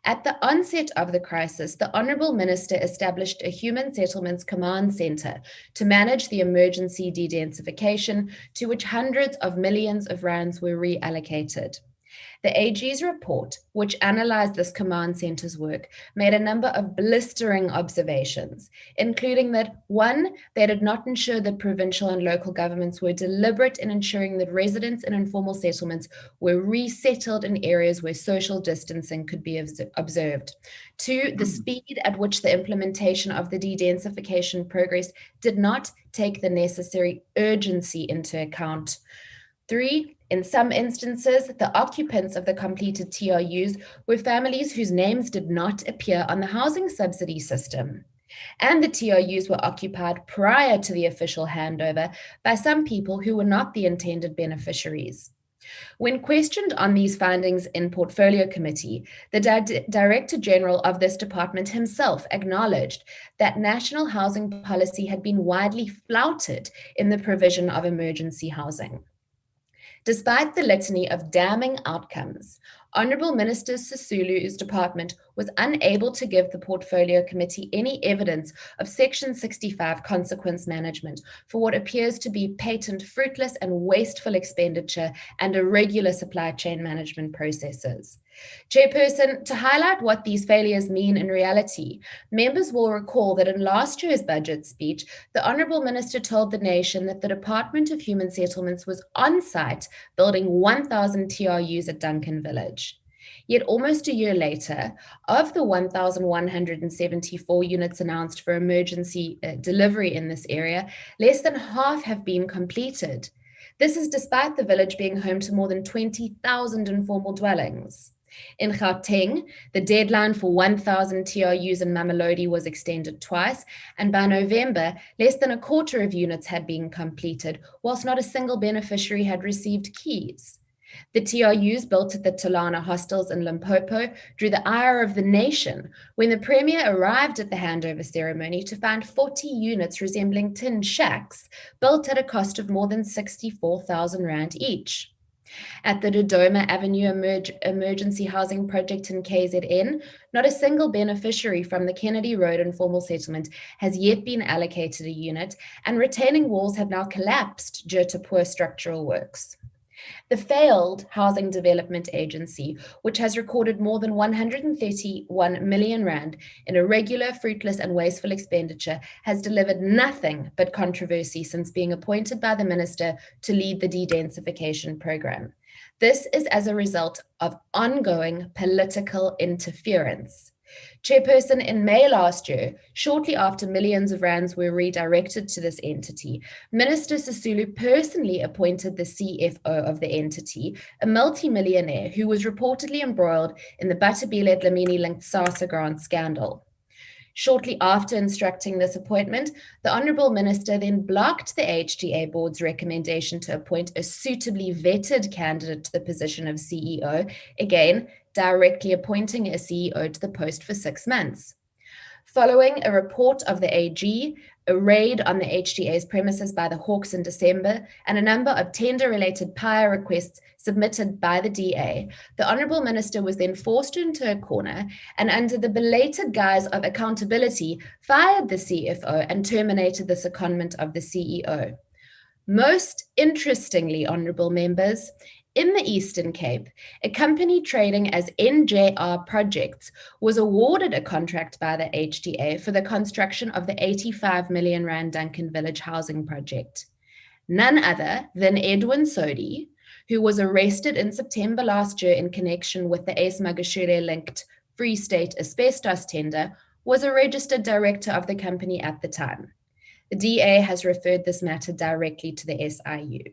At the onset of the crisis, the Honourable Minister established a Human Settlements Command Centre to manage the emergency de-densification, to which hundreds of millions of rands were reallocated. The AG's report, which analyzed this command center's work, made a number of blistering observations, including that 1, they did not ensure that provincial and local governments were deliberate in ensuring that residents in informal settlements were resettled in areas where social distancing could be observed. 2, the speed at which the implementation of the de-densification progress did not take the necessary urgency into account. 3, in some instances, the occupants of the completed TRUs were families whose names did not appear on the housing subsidy system. And the TRUs were occupied prior to the official handover by some people who were not the intended beneficiaries. When questioned on these findings in Portfolio Committee, the Director General of this department himself acknowledged that national housing policy had been widely flouted in the provision of emergency housing. Despite the litany of damning outcomes, Honourable Minister Sisulu's department was unable to give the Portfolio Committee any evidence of Section 65 consequence management for what appears to be patent fruitless and wasteful expenditure and irregular supply chain management processes. Chairperson, to highlight what these failures mean in reality, members will recall that in last year's budget speech, the Honourable Minister told the nation that the Department of Human Settlements was on site building 1,000 TRUs at Duncan Village. Yet almost a year later, of the 1,174 units announced for emergency delivery in this area, less than half have been completed. This is despite the village being home to more than 20,000 informal dwellings. In Gauteng, the deadline for 1,000 TRUs in Mamelodi was extended twice, and by November, less than a quarter of units had been completed, whilst not a single beneficiary had received keys. The TRUs built at the Tulana hostels in Limpopo drew the ire of the nation when the Premier arrived at the handover ceremony to find 40 units resembling tin shacks built at a cost of more than 64,000 Rand each. At the Dodoma Avenue Emergency Housing Project in KZN, not a single beneficiary from the Kennedy Road informal settlement has yet been allocated a unit, and retaining walls have now collapsed due to poor structural works. The failed Housing Development Agency, which has recorded more than 131 million Rand in irregular, fruitless and wasteful expenditure, has delivered nothing but controversy since being appointed by the minister to lead the de-densification program. This is as a result of ongoing political interference. Chairperson, in May last year, shortly after millions of rands were redirected to this entity, Minister Sisulu personally appointed the CFO of the entity, a multi-millionaire who was reportedly embroiled in the Bathabile Dlamini-linked SASSA grant scandal. Shortly after instructing this appointment, the Honourable Minister then blocked the HDA Board's recommendation to appoint a suitably vetted candidate to the position of CEO, again, directly appointing a CEO to the post for 6 months. Following a report of the AG, a raid on the HDA's premises by the Hawks in December, and a number of tender-related PIA requests submitted by the DA, the Honourable Minister was then forced into a corner and, under the belated guise of accountability, fired the CFO and terminated the secondment of the CEO. Most interestingly, honourable members, in the Eastern Cape, a company trading as NJR Projects was awarded a contract by the HDA for the construction of the 85 million Rand Duncan Village housing project. None other than Edwin Sodi, who was arrested in September last year in connection with the Ace Magashule-linked Free State asbestos tender, was a registered director of the company at the time. The DA has referred this matter directly to the SIU.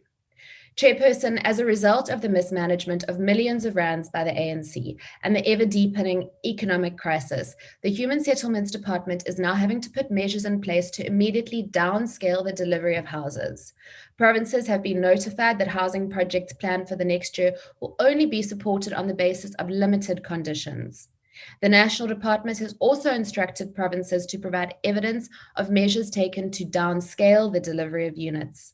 Chairperson, as a result of the mismanagement of millions of rands by the ANC and the ever-deepening economic crisis, the Human Settlements Department is now having to put measures in place to immediately downscale the delivery of houses. Provinces have been notified that housing projects planned for the next year will only be supported on the basis of limited conditions. The National Department has also instructed provinces to provide evidence of measures taken to downscale the delivery of units.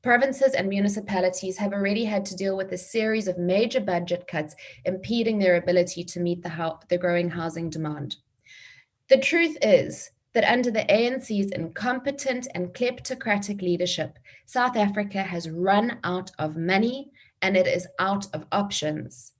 Provinces and municipalities have already had to deal with a series of major budget cuts impeding their ability to meet the growing housing demand. The truth is that under the ANC's incompetent and kleptocratic leadership, South Africa has run out of money and it is out of options.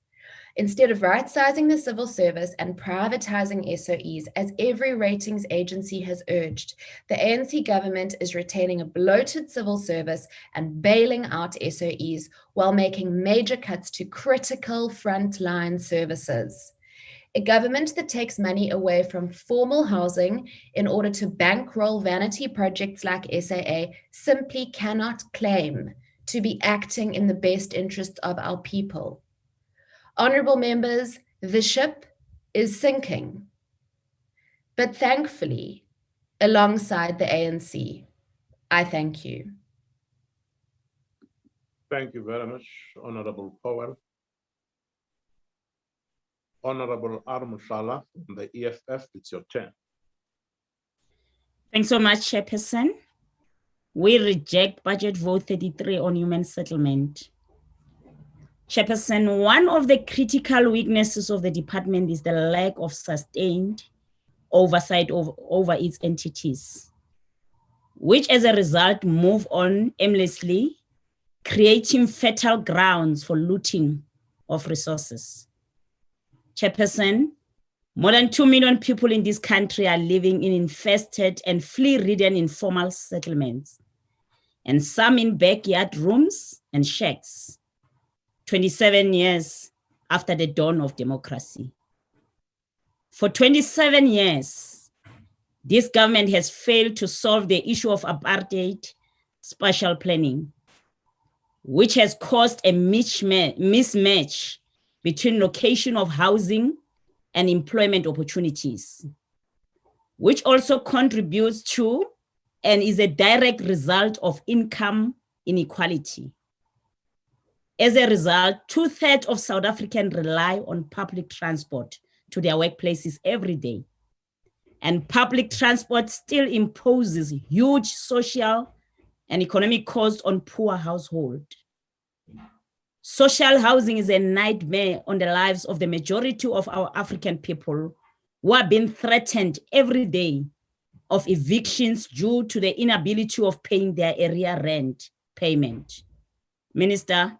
Instead of right-sizing the civil service and privatizing SOEs, as every ratings agency has urged, the ANC government is retaining a bloated civil service and bailing out SOEs while making major cuts to critical frontline services. A government that takes money away from formal housing in order to bankroll vanity projects like SAA simply cannot claim to be acting in the best interests of our people. Honorable members, the ship is sinking. But thankfully, alongside the ANC, I thank you. Thank you very much, Honorable Powell. Honorable Armushala from the EFF, it's your turn. Thanks so much, Chairperson. We reject Budget Vote 33 on human settlement. Chairperson, one of the critical weaknesses of the department is the lack of sustained oversight over its entities, which as a result move on aimlessly, creating fertile grounds for looting of resources. Chairperson, more than 2 million people in this country are living in infested and flea-ridden informal settlements, and some in backyard rooms and shacks, 27 years after the dawn of democracy. For 27 years, this government has failed to solve the issue of apartheid spatial planning, which has caused a mismatch between location of housing and employment opportunities, which also contributes to and is a direct result of income inequality. As a result, 2/3 of South Africans rely on public transport to their workplaces every day. And public transport still imposes huge social and economic costs on poor households. Social housing is a nightmare on the lives of the majority of our African people who are being threatened every day of evictions due to the inability of paying their area rent payment. Minister,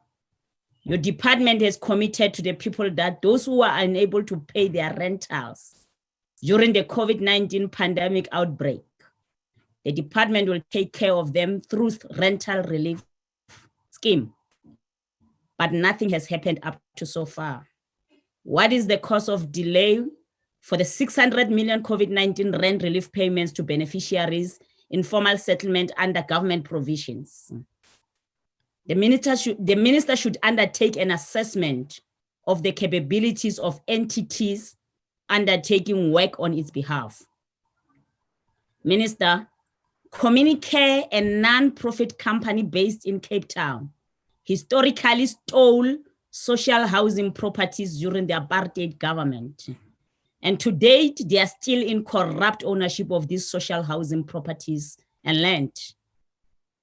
your department has committed to the people that those who are unable to pay their rentals during the COVID-19 pandemic outbreak, the department will take care of them through rental relief scheme. But nothing has happened up to so far. What is the cause of delay for the 600 million COVID-19 rent relief payments to beneficiaries in formal settlement under government provisions? The minister should undertake an assessment of the capabilities of entities undertaking work on its behalf. Minister, Communicare, a non-profit company based in Cape Town, historically stole social housing properties during the apartheid government. And to date, they are still in corrupt ownership of these social housing properties and land.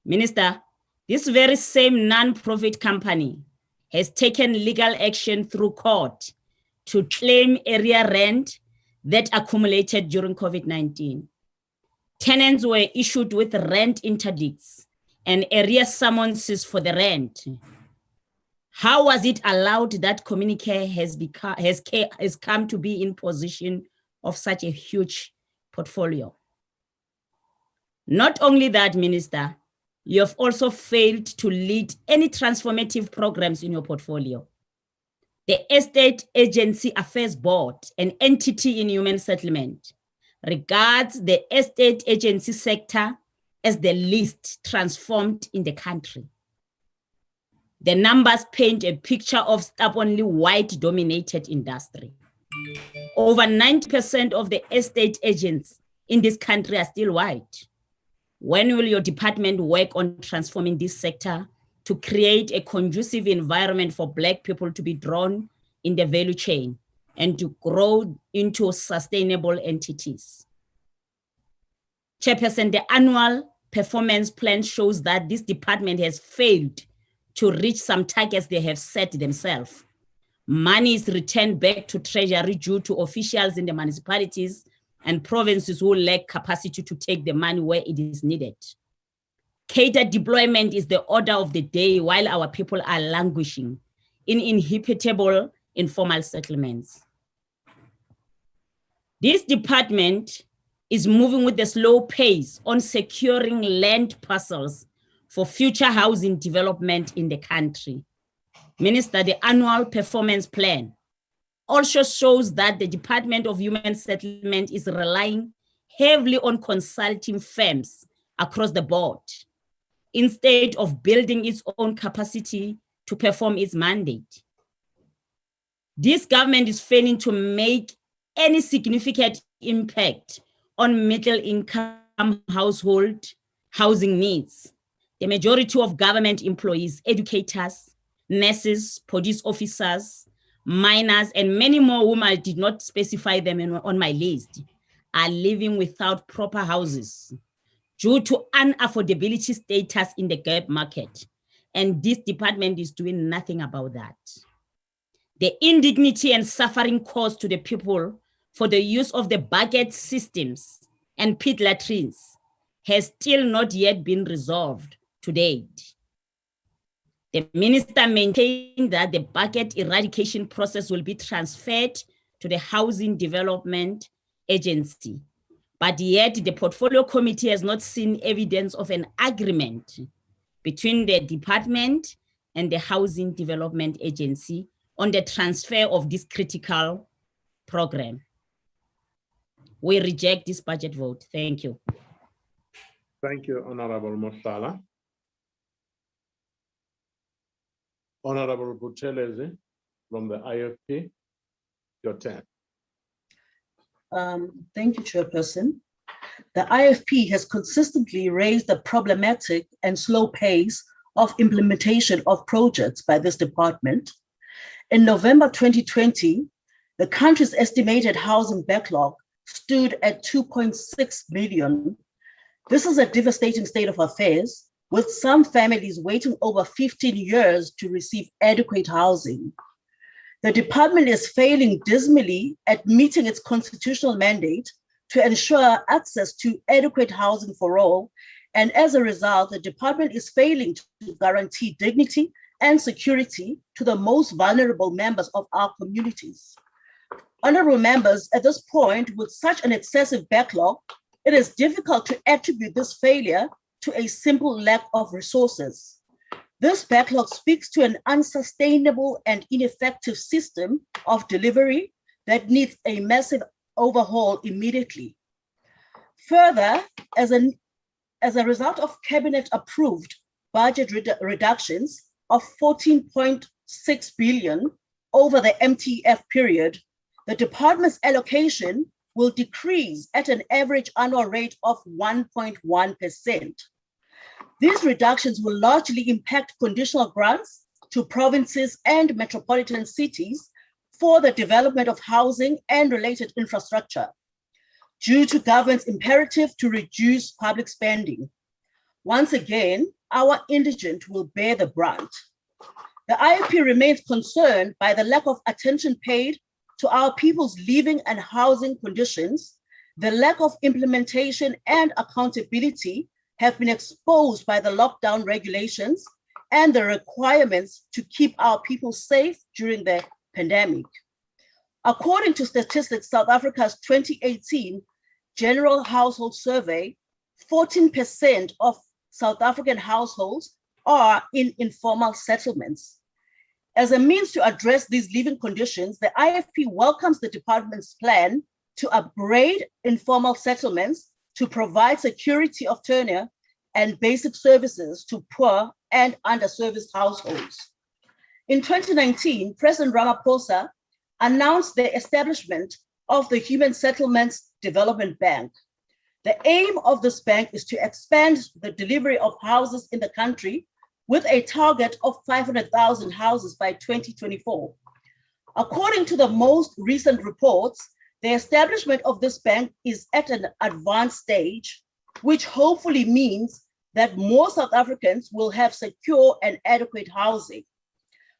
Minister, this very same non-profit company has taken legal action through court to claim area rent that accumulated during COVID-19. Tenants were issued with rent interdicts and area summonses for the rent. How was it allowed that Communicare has come to be in possession of such a huge portfolio? Not only that, Minister, you have also failed to lead any transformative programs in your portfolio. The Estate Agency Affairs Board, an entity in human settlement, regards the estate agency sector as the least transformed in the country. The numbers paint a picture of stubbornly white-dominated industry. Over 90% of the estate agents in this country are still white. When will your department work on transforming this sector to create a conducive environment for Black people to be drawn in the value chain and to grow into sustainable entities? Chairperson, the annual performance plan shows that this department has failed to reach some targets they have set themselves. Money is returned back to Treasury due to officials in the municipalities and provinces who lack capacity to take the money where it is needed. Catered deployment is the order of the day while our people are languishing in inhabitable informal settlements. This department is moving with a slow pace on securing land parcels for future housing development in the country. Minister, the annual performance plan also shows that the Department of Human Settlement is relying heavily on consulting firms across the board instead of building its own capacity to perform its mandate. This government is failing to make any significant impact on middle-income household housing needs. The majority of government employees, educators, nurses, police officers, miners, and many more whom I did not specify them on my list, are living without proper houses due to unaffordability status in the gap market. And this department is doing nothing about that. The indignity and suffering caused to the people for the use of the bucket systems and pit latrines has still not yet been resolved to date. The minister maintained that the bucket eradication process will be transferred to the Housing Development Agency, but yet the portfolio committee has not seen evidence of an agreement between the department and the Housing Development Agency on the transfer of this critical program. We reject this budget vote. Thank you. Thank you, Honorable Motala. Honorable Buthelezi from the IFP, your turn. Thank you, Chairperson. The IFP has consistently raised the problematic and slow pace of implementation of projects by this department. In November 2020, the country's estimated housing backlog stood at 2.6 million. This is a devastating state of affairs, with some families waiting over 15 years to receive adequate housing. The department is failing dismally at meeting its constitutional mandate to ensure access to adequate housing for all, and as a result, the department is failing to guarantee dignity and security to the most vulnerable members of our communities. Honorable members, at this point, with such an excessive backlog, it is difficult to attribute this failure to a simple lack of resources. This backlog speaks to an unsustainable and ineffective system of delivery that needs a massive overhaul immediately. Further, as a result of cabinet-approved budget reductions of 14.6 billion over the MTF period, the department's allocation will decrease at an average annual rate of 1.1%. These reductions will largely impact conditional grants to provinces and metropolitan cities for the development of housing and related infrastructure, due to government's imperative to reduce public spending. Once again, our indigent will bear the brunt. The IFP remains concerned by the lack of attention paid to our people's living and housing conditions. The lack of implementation and accountability have been exposed by the lockdown regulations and the requirements to keep our people safe during the pandemic. According to Statistics South Africa's 2018 General Household Survey, 14% of South African households are in informal settlements. As a means to address these living conditions, the IFP welcomes the department's plan to upgrade informal settlements to provide security of tenure and basic services to poor and underserviced households. In 2019, President Ramaphosa announced the establishment of the Human Settlements Development Bank. The aim of this bank is to expand the delivery of houses in the country with a target of 500,000 houses by 2024. According to the most recent reports, the establishment of this bank is at an advanced stage, which hopefully means that more South Africans will have secure and adequate housing.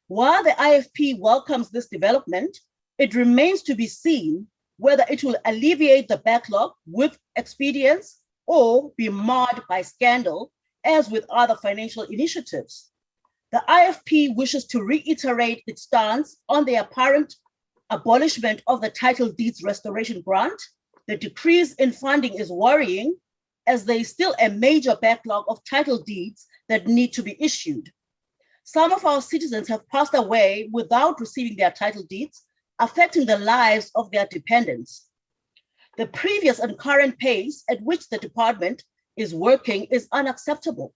While the IFP welcomes this development, it remains to be seen whether it will alleviate the backlog with expedience or be marred by scandal, as with other financial initiatives. The IFP wishes to reiterate its stance on the apparent abolishment of the title deeds restoration grant. The decrease in funding is worrying as there is still a major backlog of title deeds that need to be issued. Some of our citizens have passed away without receiving their title deeds, affecting the lives of their dependents. The previous and current pace at which the department is working is unacceptable.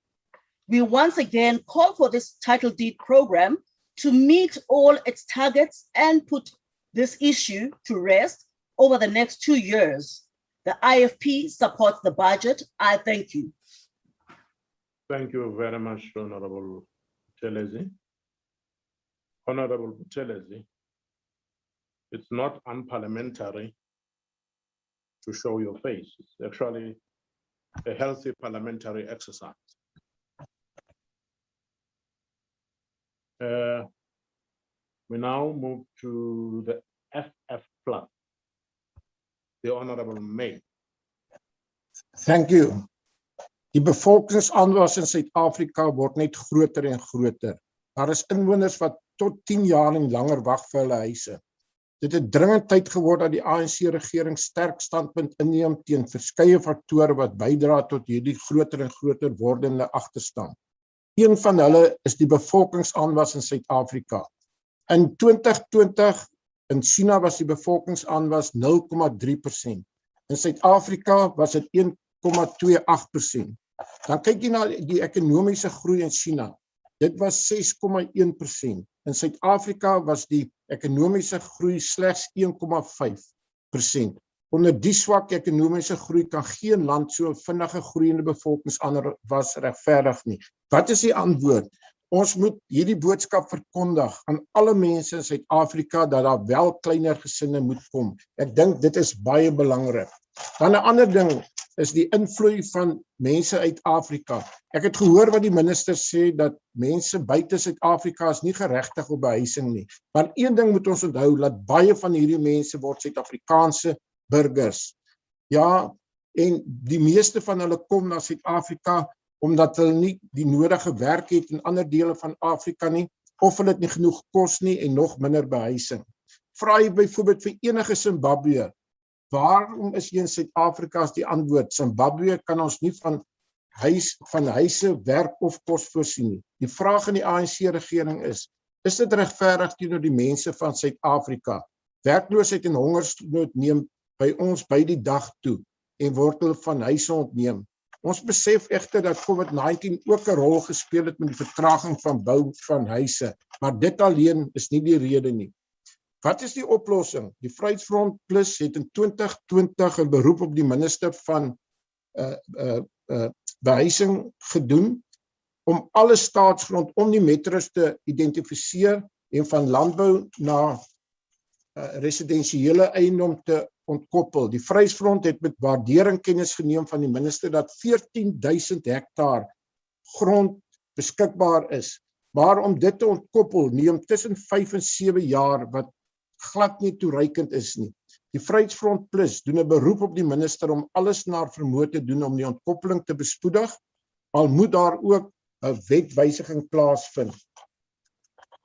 We once again call for this title deed program to meet all its targets and put this issue to rest over the next 2 years. The IFP supports the budget. I thank you. Thank you very much, Honorable Buthelezi. Honorable Buthelezi, it's not unparliamentary to show your face. It's actually a healthy parliamentary exercise. We now move to the FF Plus. The Honorable May. Thank you. Die bevolkingsaanwas in Suid-Afrika word net groter en groter. Daar is inwoners wat tot 10 jaar en langer wag vir hulle huise. Dit het dringend tyd geword dat die ANC-regering sterk standpunt inneem teen verskeie faktore wat bydra tot hierdie groter en groter wordende agterstand. Een van hulle is die bevolkingsaanwas in Suid-Afrika. In 2020 in China was die bevolkingsaanwas 0,3%. In Suid-Afrika was dit 1,28%. Dan kyk jy na die ekonomiese groei in China. Dit was 6,1%. In Suid-Afrika was die ekonomiese groei slegs 1,5%. Onder die swak ekonomiese groei kan geen land so vinnige groeiende bevolkingsaanwas regverdig nie. Wat is die antwoord? Ons moet hierdie boodskap verkondig aan alle mense in Suid-Afrika dat daar wel kleiner gesinne moet kom. Ek dink dit is baie belangrik. Dan 'n ander ding is die invloed van mense uit Afrika. Ek het gehoor wat die minister sê dat mense buite Suid-Afrika is nie geregtig op behuising nie. Maar een ding moet ons onthou, dat baie van hierdie mense word Suid-Afrikaanse burgers. Ja, en die meeste van hulle kom na Suid-Afrika omdat hulle nie die nodige werk het in ander dele van Afrika nie, of hulle het nie genoeg kos nie en nog minder behuising. Vra jy byvoorbeeld vir enige Zimbabwe, waarom is jy in Suid-Afrika as die antwoord? Zimbabwe kan ons nie van huise, werk of kos voorsien nie. Die vraag in die ANC-regering is dit regverdig teenoor die mense van Suid-Afrika? Werkloosheid en hongersnood neem by ons by die dag toe en word hulle van huise ontneem. Ons besef egter dat COVID-19 ook 'n rol gespeel het met die vertraging van bou van huise, maar dit alleen is nie die rede nie. Wat is die oplossing? Die Vryheidsfront Plus het in 2020 'n beroep op die minister van behuising gedoen om alle staatsgrond om die metros te identifiseer en van landbou na residensiële eiendom te ontkoppel. Die Vryheidsfront het met waardering kennis geneem van die minister dat 14.000 hektaar grond beskikbaar is. Maar om dit te ontkoppel neem tussen 5 en 7 jaar wat glad nie toereikend is nie. Die Vryheidsfront Plus doen 'n beroep op die minister om alles naar vermoë te doen om die ontkoppeling te bespoedig, al moet daar ook 'n wetwysiging plaasvind.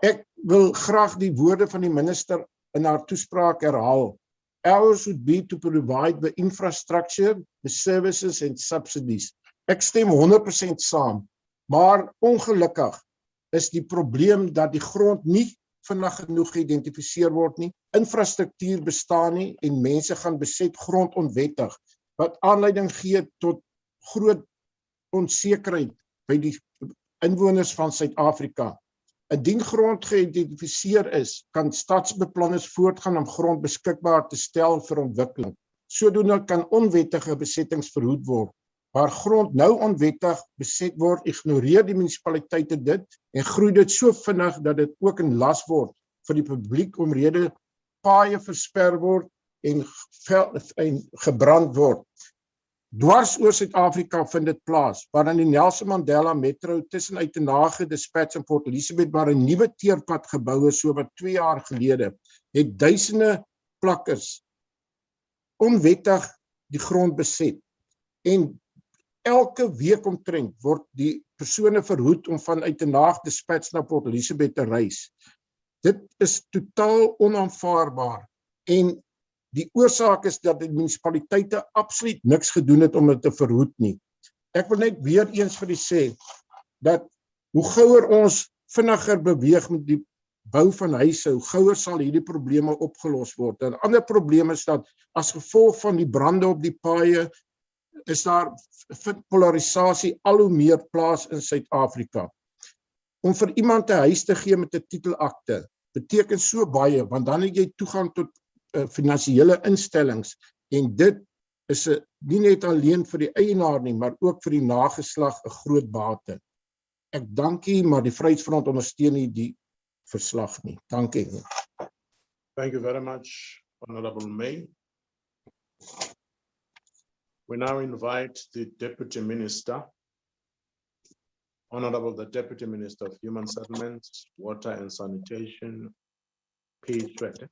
Ek wil graag die woorde van die minister in haar toespraak herhaal. Ours would be to provide the infrastructure, the services and subsidies. Ek stem 100% saam, maar ongelukkig is die probleem dat die grond nie vinnig genoeg geïdentifiseer word nie, infrastruktuur bestaan nie en mense gaan beset grond onwettig, wat aanleiding gee tot groot onsekerheid by die inwoners van Suid-Afrika. Indien grond geïdentifiseer is, kan stadsbeplanners voortgaan om grond beskikbaar te stel vir ontwikkeling. Sodoende kan onwettige besettings verhoed word. Waar grond nou onwettig beset word, ignoreer die munisipaliteite dit en groei dit so vinnig dat dit ook 'n las word vir die publiek omrede paaie versper word en gebrand word. Dwars oor Suid-Afrika vind dit plaas, waarin die Nelson Mandela Metro tussen Uitenhage, Dispatch en Port Elizabeth, waar 'n nuwe teerpad gebou is so wat 2 jaar gelede, het duisende plakkers onwettig die grond beset. En elke week omtrent word die persone verhoed om vanuit die Haag Dispatch na Port Elizabeth te reis. Dit is totaal onaanvaarbaar en die oorsaak is dat die munisipaliteite absoluut niks gedoen het om dit te verhoed nie. Ek wil net weer eens vir u sê dat hoe gouer ons vinniger beweeg met die bou van huise, hoe gouer sal hierdie probleme opgelos word. 'n ander probleem is dat as gevolg van die brande op die paaie is daar polarisasie al hoe meer plaas in Suid-Afrika. Om vir iemand 'n huis te gee met 'n titelakte beteken so baie, want dan het jy toegang tot finansiële instellings en dit is nie net alleen vir die eienaar nie, maar ook vir die nageslag 'n groot bate. Ek dank u, maar die Vryheidsfront ondersteun nie die verslag nie. Dankie. Thank you very much, Honorable May. We now invite the Deputy Minister, Honorable the Deputy Minister of Human Settlements, Water and Sanitation, P. Shwete.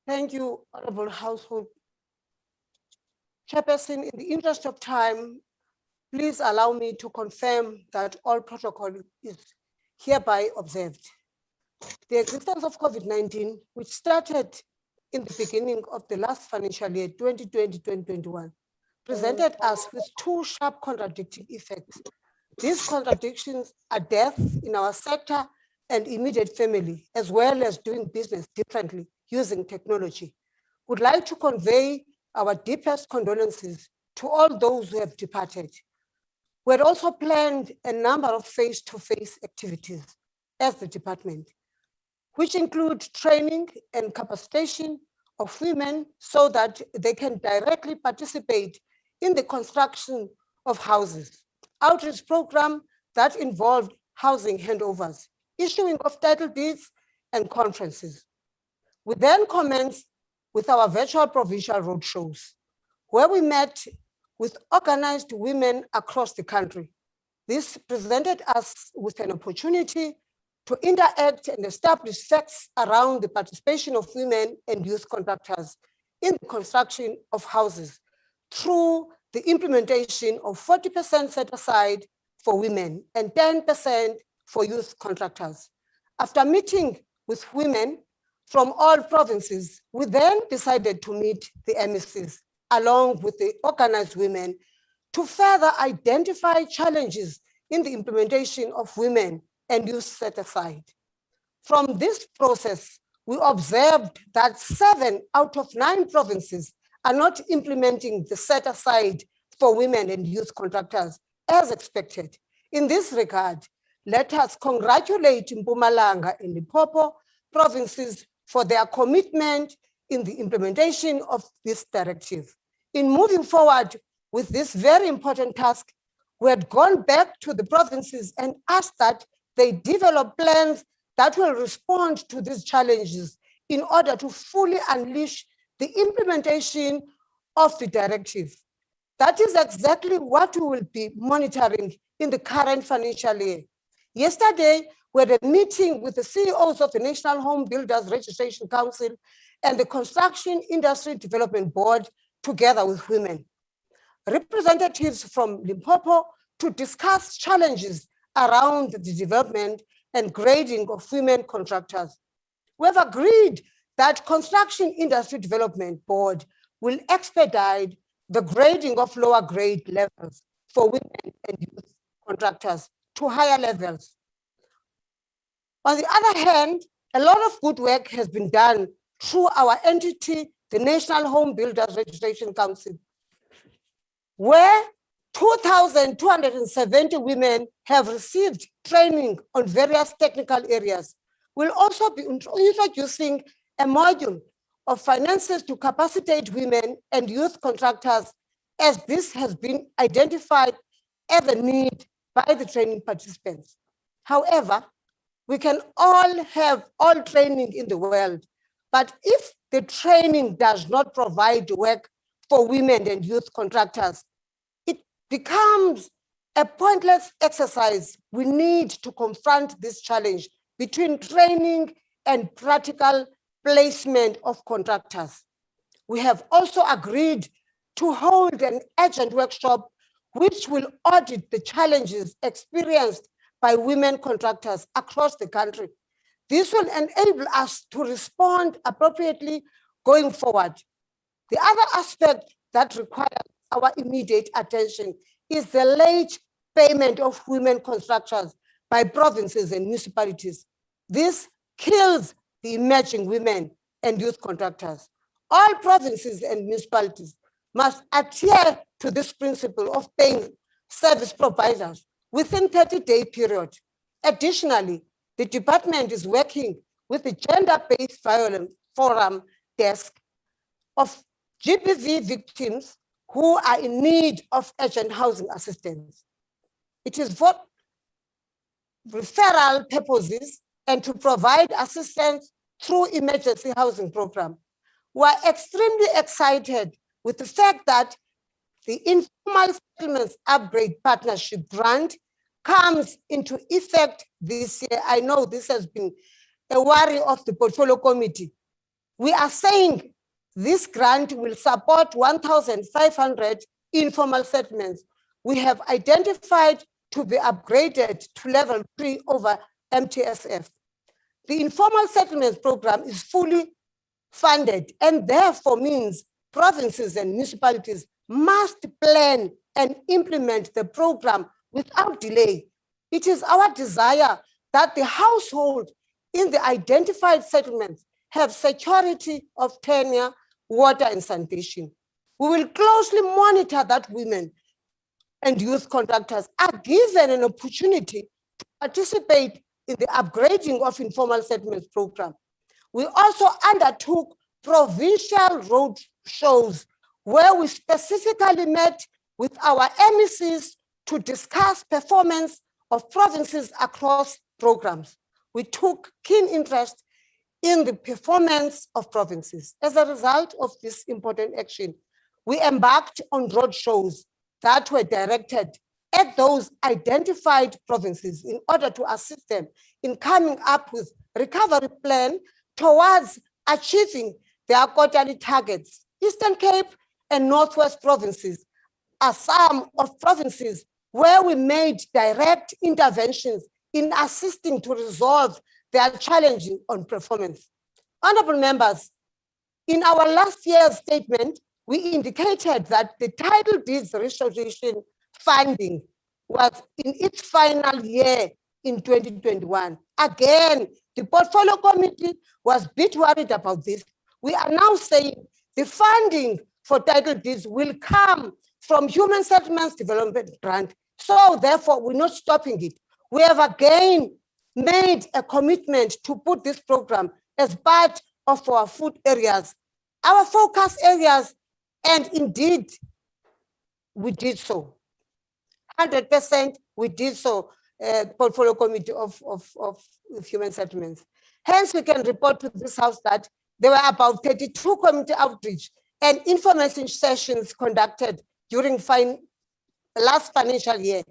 Thank you, Honorable Household Chairperson. In the interest of time, please allow me to confirm that all protocol is hereby observed. The existence of COVID-19, which started in the beginning of the last financial year, 2020-2021, presented us with two sharp contradicting effects. These contradictions are death in our sector and immediate family, as well as doing business differently using technology. Would like to convey our deepest condolences to all those who have departed. We had also planned a number of face-to-face activities as the department, which include training and capacitation of women so that they can directly participate in the construction of houses, outreach program that involved housing handovers, issuing of title deeds and conferences. We then commenced with our virtual provincial roadshows, where we met with organized women across the country. This presented us with an opportunity to interact and establish facts around the participation of women and youth contractors in the construction of houses through the implementation of 40% set aside for women and 10% for youth contractors. After meeting with women from all provinces, we then decided to meet the MECs along with the organized women to further identify challenges in the implementation of women and youth set aside. From this process, we observed that 7 out of 9 provinces are not implementing the set aside for women and youth contractors as expected. In this regard, let us congratulate Mpumalanga and Limpopo provinces for their commitment in the implementation of this directive. In moving forward with this very important task, we had gone back to the provinces and asked that they develop plans that will respond to these challenges in order to fully unleash the implementation of the directive. That is exactly what we will be monitoring in the current financial year. Yesterday, we had a meeting with the CEOs of the National Home Builders Registration Council and the Construction Industry Development Board together with women. Representatives from Limpopo to discuss challenges around the development and grading of women contractors. We have agreed that Construction Industry Development Board will expedite the grading of lower grade levels for women and youth contractors to higher levels. On the other hand, a lot of good work has been done through our entity, the National Home Builders Registration Council, where 2,270 women have received training on various technical areas. We'll also be introducing a module of finances to capacitate women and youth contractors, as this has been identified as a need by the training participants. However, we can all have all training in the world, but if the training does not provide work for women and youth contractors, it becomes a pointless exercise. We need to confront this challenge between training and practical placement of contractors. We have also agreed to hold an urgent workshop which will audit the challenges experienced by women contractors across the country. This will enable us to respond appropriately going forward. The other aspect that requires our immediate attention is the late payment of women contractors by provinces and municipalities. This kills the emerging women and youth contractors. All provinces and municipalities must adhere to this principle of paying service providers within 30-day period. Additionally, the department is working with the Gender-Based Violence Forum desk of GBV victims who are in need of urgent housing assistance. It is for referral purposes and to provide assistance through emergency housing program. We are extremely excited with the fact that the Informal Settlements Upgrade Partnership Grant comes into effect this year. I know this has been a worry of the Portfolio Committee. We are saying this grant will support 1,500 informal settlements we have identified to be upgraded to level 3 over MTSF. The Informal Settlements Program is fully funded and therefore means provinces and municipalities must plan and implement the program without delay. It is our desire that the household in the identified settlements have security of tenure, water, and sanitation. We will closely monitor that women and youth contractors are given an opportunity to participate in the upgrading of informal settlements program. We also undertook provincial road shows where we specifically met with our MECs to discuss performance of provinces across programs. We took keen interest in the performance of provinces. As a result of this important action, we embarked on road shows that were directed at those identified provinces in order to assist them in coming up with recovery plan towards achieving their quarterly targets. Eastern Cape and Northwest provinces are some of provinces where we made direct interventions in assisting to resolve their challenges on performance. Honorable members, in our last year's statement, we indicated that the title deeds restoration funding was in its final year in 2021. Again, the Portfolio Committee was a bit worried about this. We are now saying the funding for title deeds will come from Human Settlements Development Grant. So therefore, we're not stopping it. We have again made a commitment to put this program as part of our food areas, our focus areas, and indeed, we did so. 100% we did so, Portfolio Committee of Human Settlements. Hence, we can report to this House that there were about 32 community outreach and information sessions conducted during last financial year.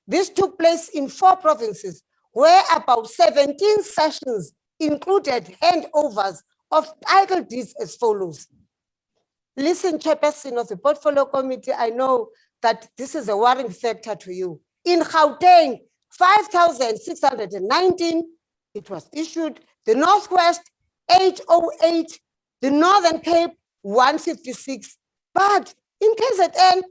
This took place in 4 provinces, where about 17 sessions included handovers of title deeds as follows. Listen, Chairperson of the Portfolio Committee, I know that this is a worrying factor to you. In Gauteng, 5,619, it was issued. The Northwest, 808. The Northern Cape, 156. But in KZN,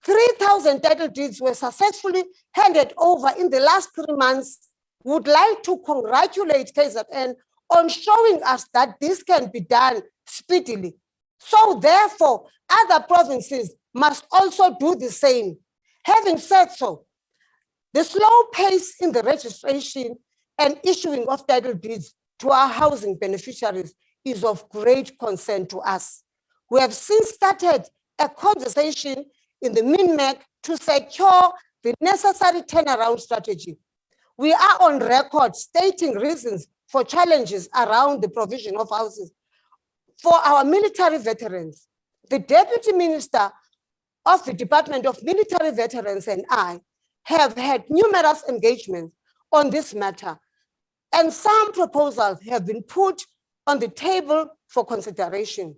3,000 title deeds were successfully handed over in the last 3 months. Would like to congratulate KZN on showing us that this can be done speedily. So therefore, other provinces must also do the same. Having said so, the slow pace in the registration and issuing of title deeds to our housing beneficiaries is of great concern to us. We have since started a conversation in the MINMEC to secure the necessary turnaround strategy. We are on record stating reasons for challenges around the provision of houses for our military veterans. The Deputy Minister of the Department of Military Veterans and I have had numerous engagements on this matter, and some proposals have been put on the table for consideration.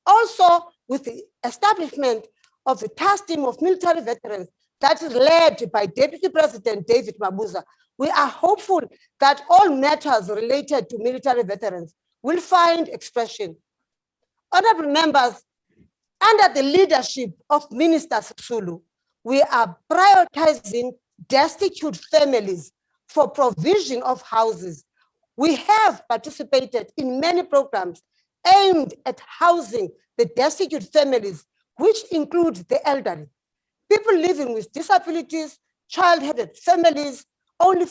Also, with the establishment of the task team of military veterans, that is led by Deputy President David Mabuza, we are hopeful that all matters related to military veterans will find expression. Honorable members, under the leadership of Minister Sisulu, we are prioritizing destitute families for provision of houses. We have participated in many programs aimed at housing the destitute families, which include the elderly, people living with disabilities, child-headed families. Only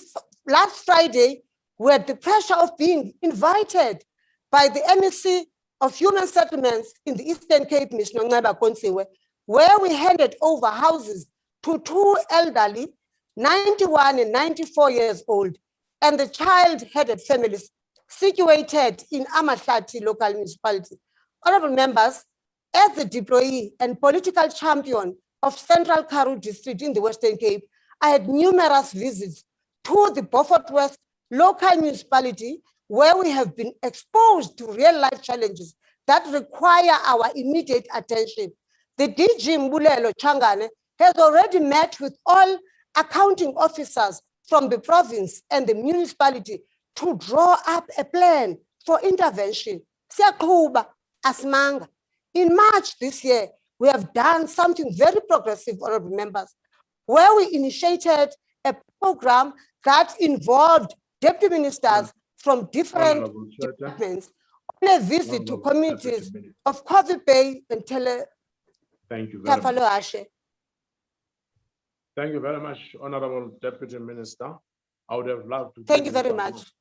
last Friday, we had the pressure of being invited by the MEC of Human Settlements in the Eastern Cape, Ms. Nongceba Konsiwe, where we handed over houses to 2 elderly, 91 and 94 years old, and the child-headed families situated in Amahlati local municipality. Honorable members, as the deployee and political champion of Central Karoo District in the Western Cape, I had numerous visits to the Beaufort West local municipality, where we have been exposed to real-life challenges that require our immediate attention. The DG Mbulelo Changane has already met with all accounting officers from the province and the municipality to draw up a plan for intervention. Siyaqhuba, asimanga. In March this year, we have done something very progressive, honorable members, where we initiated a program that involved deputy ministers from different departments on a visit to communities of Coffee Bay and Thank you very much. Tafaloashe. Thank you very much, Honorable Deputy Minister. I would have loved to. Thank you very much.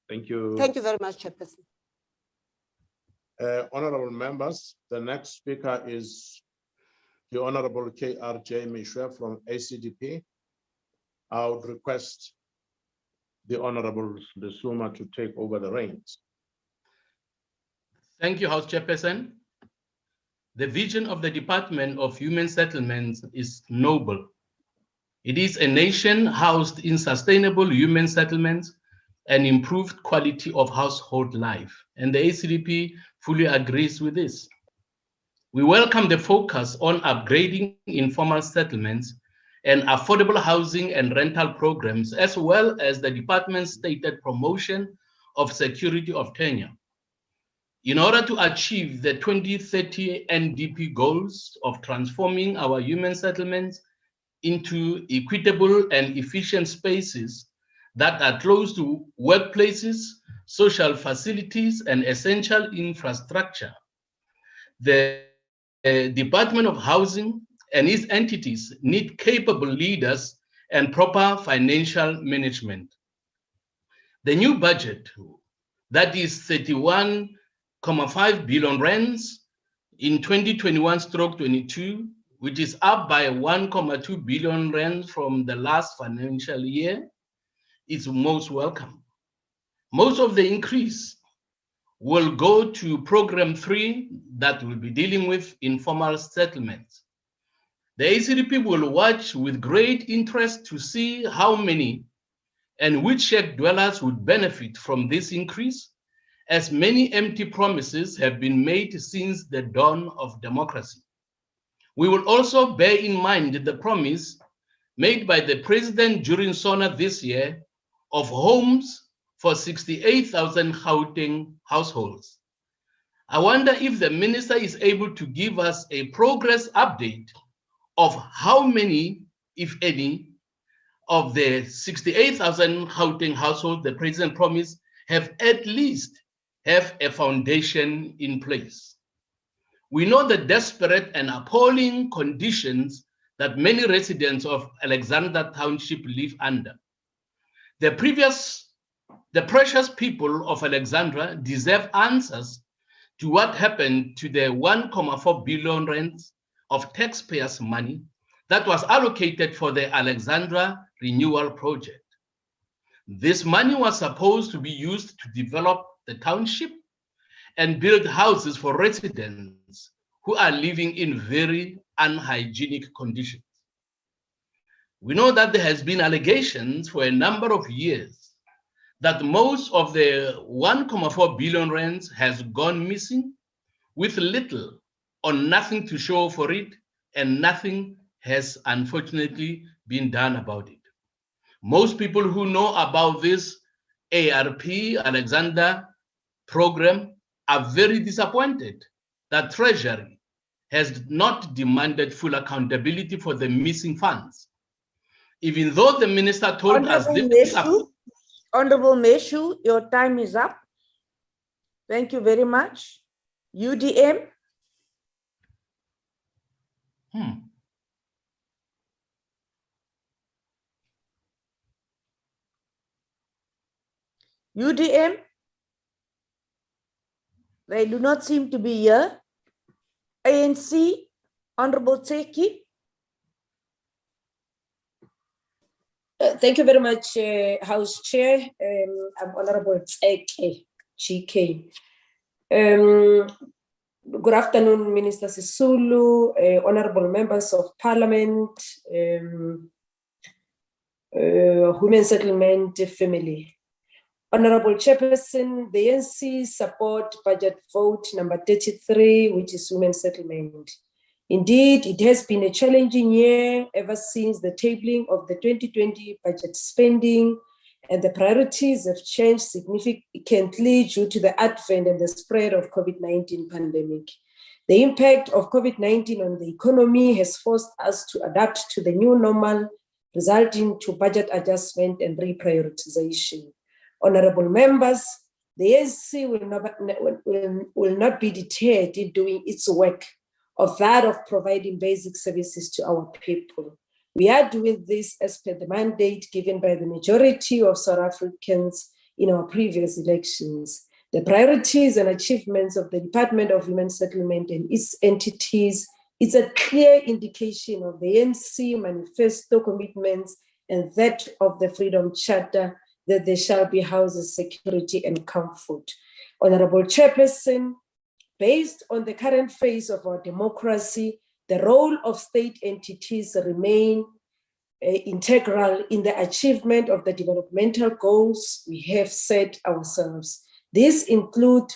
Thank you. Thank you very much, Chairperson. Honorable members, the next speaker is the Honorable K.R.J. Mishwe from ACDP. I would request the Honorable Lesuma to take over the reins. Thank you, House Chairperson. The vision of the Department of Human Settlements is noble. It is a nation housed in sustainable human settlements and improved quality of household life, and the ACDP fully agrees with this. We welcome the focus on upgrading informal settlements and affordable housing and rental programs, as well as the department's stated promotion of security of tenure. In order to achieve the 2030 NDP goals of transforming our human settlements into equitable and efficient spaces that are close to workplaces, social facilities, and essential infrastructure, the Department of Housing and its entities need capable leaders and proper financial management. The new budget, that is 31.5 billion rands in 2021/22, which is up by 1.2 billion rands from the last financial year, is most welcome. Most of the increase will go to Program 3 that will be dealing with informal settlements. The ACDP will watch with great interest to see how many and which shack dwellers would benefit from this increase, as many empty promises have been made since the dawn of democracy. We will also bear in mind the promise made by the President during SONA this year of homes for 68,000 Gauteng households. I wonder if the minister is able to give us a progress update of how many, if any, of the 68,000 Gauteng households the president promised have at least have a foundation in place. We know the desperate and appalling conditions that many residents of Alexandra Township live under. The precious people of Alexandra deserve answers to what happened to the 1.4 billion rands of taxpayers' money that was allocated for the Alexandra Renewal Project. This money was supposed to be used to develop the township and build houses for residents who are living in very unhygienic conditions. We know that there has been allegations for a number of years that most of the 1.4 billion rands has gone missing with little or nothing to show for it and nothing has unfortunately been done about it. Most people who know about this ARP, Alexander program, are very disappointed that Treasury has not demanded full accountability for the missing funds. Even though the minister told us this. Honorable Meshu, your time is up. Thank you very much. UDM. UDM. They do not seem to be here. ANC, Honorable Tseki. Thank you very much, House Chair. I'm Honorable Tseki, GK. Good afternoon, Minister Sisulu, honorable members of Parliament, Women Settlement Family. Honorable Chairperson, the ANC support budget vote number 33, which is Women Settlement. Indeed, it has been a challenging year ever since the tabling of the 2020 budget spending, and the priorities have changed significantly due to the advent and the spread of COVID-19 pandemic. The impact of COVID-19 on the economy has forced us to adapt to the new normal, resulting to budget adjustment and reprioritization. Honorable members, the ANC will not be deterred in doing its work of that of providing basic services to our people. We are doing this as per the mandate given by the majority of South Africans in our previous elections. The priorities and achievements of the Department of Human Settlement and its entities is a clear indication of the ANC manifesto commitments and that of the Freedom Charter, that there shall be houses, security, and comfort. Honorable Chairperson, based on the current phase of our democracy, the role of state entities remain integral in the achievement of the developmental goals we have set ourselves. These include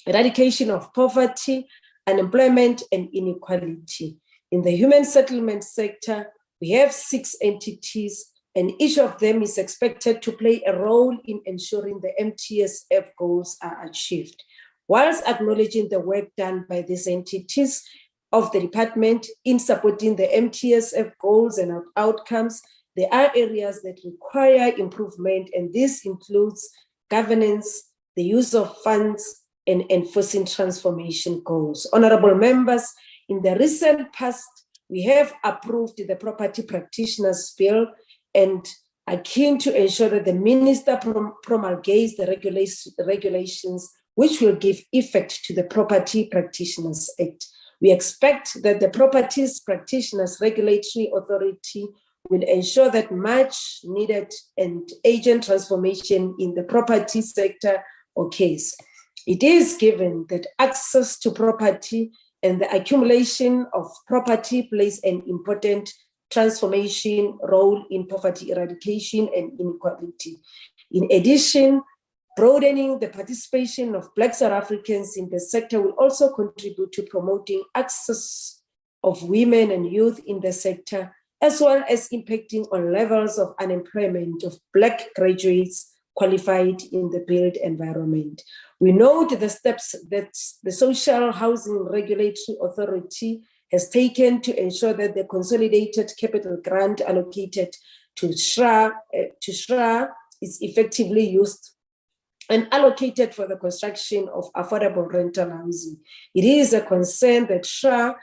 eradication of poverty, unemployment, and inequality. In the human settlement sector, we have 6 entities, and each of them is expected to play a role in ensuring the MTSF goals are achieved. Whilst acknowledging the work done by these entities of the department in supporting the MTSF goals and outcomes, there are areas that require improvement, and this includes governance, the use of funds, and enforcing transformation goals. Honorable members, in the recent past, we have approved the Property Practitioners Bill and are keen to ensure that the minister promulgates the regulations which will give effect to the Property Practitioners Act. We expect that the Property Practitioners Regulatory Authority will ensure that much needed and urgent transformation in the property sector occurs. It is given that access to property and the accumulation of property plays an important transformation role in poverty eradication and inequality. In addition, broadening the participation of Black South Africans in the sector will also contribute to promoting access of women and youth in the sector, as well as impacting on levels of unemployment of Black graduates qualified in the built environment. We note the steps that the Social Housing Regulatory Authority has taken to ensure that the consolidated capital grant allocated to SHRA is effectively used and allocated for the construction of affordable rental housing. It is a concern that SHRA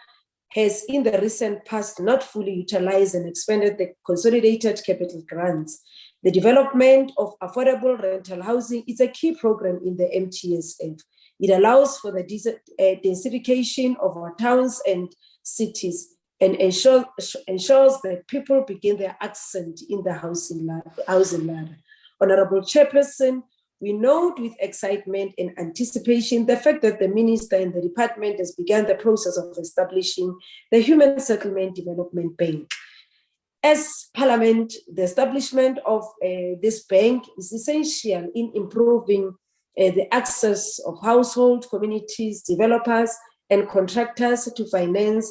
has in the recent past not fully utilized and expanded the consolidated capital grants. The development of affordable rental housing is a key program in the MTSF. It allows for the densification of our towns and cities and ensures that people begin their ascent in the housing ladder. Honorable Chairperson, we note with excitement and anticipation the fact that the minister and the department has begun the process of establishing the Human Settlement Development Bank. As Parliament, the establishment of this bank is essential in improving the access of household, communities, developers, and contractors to finance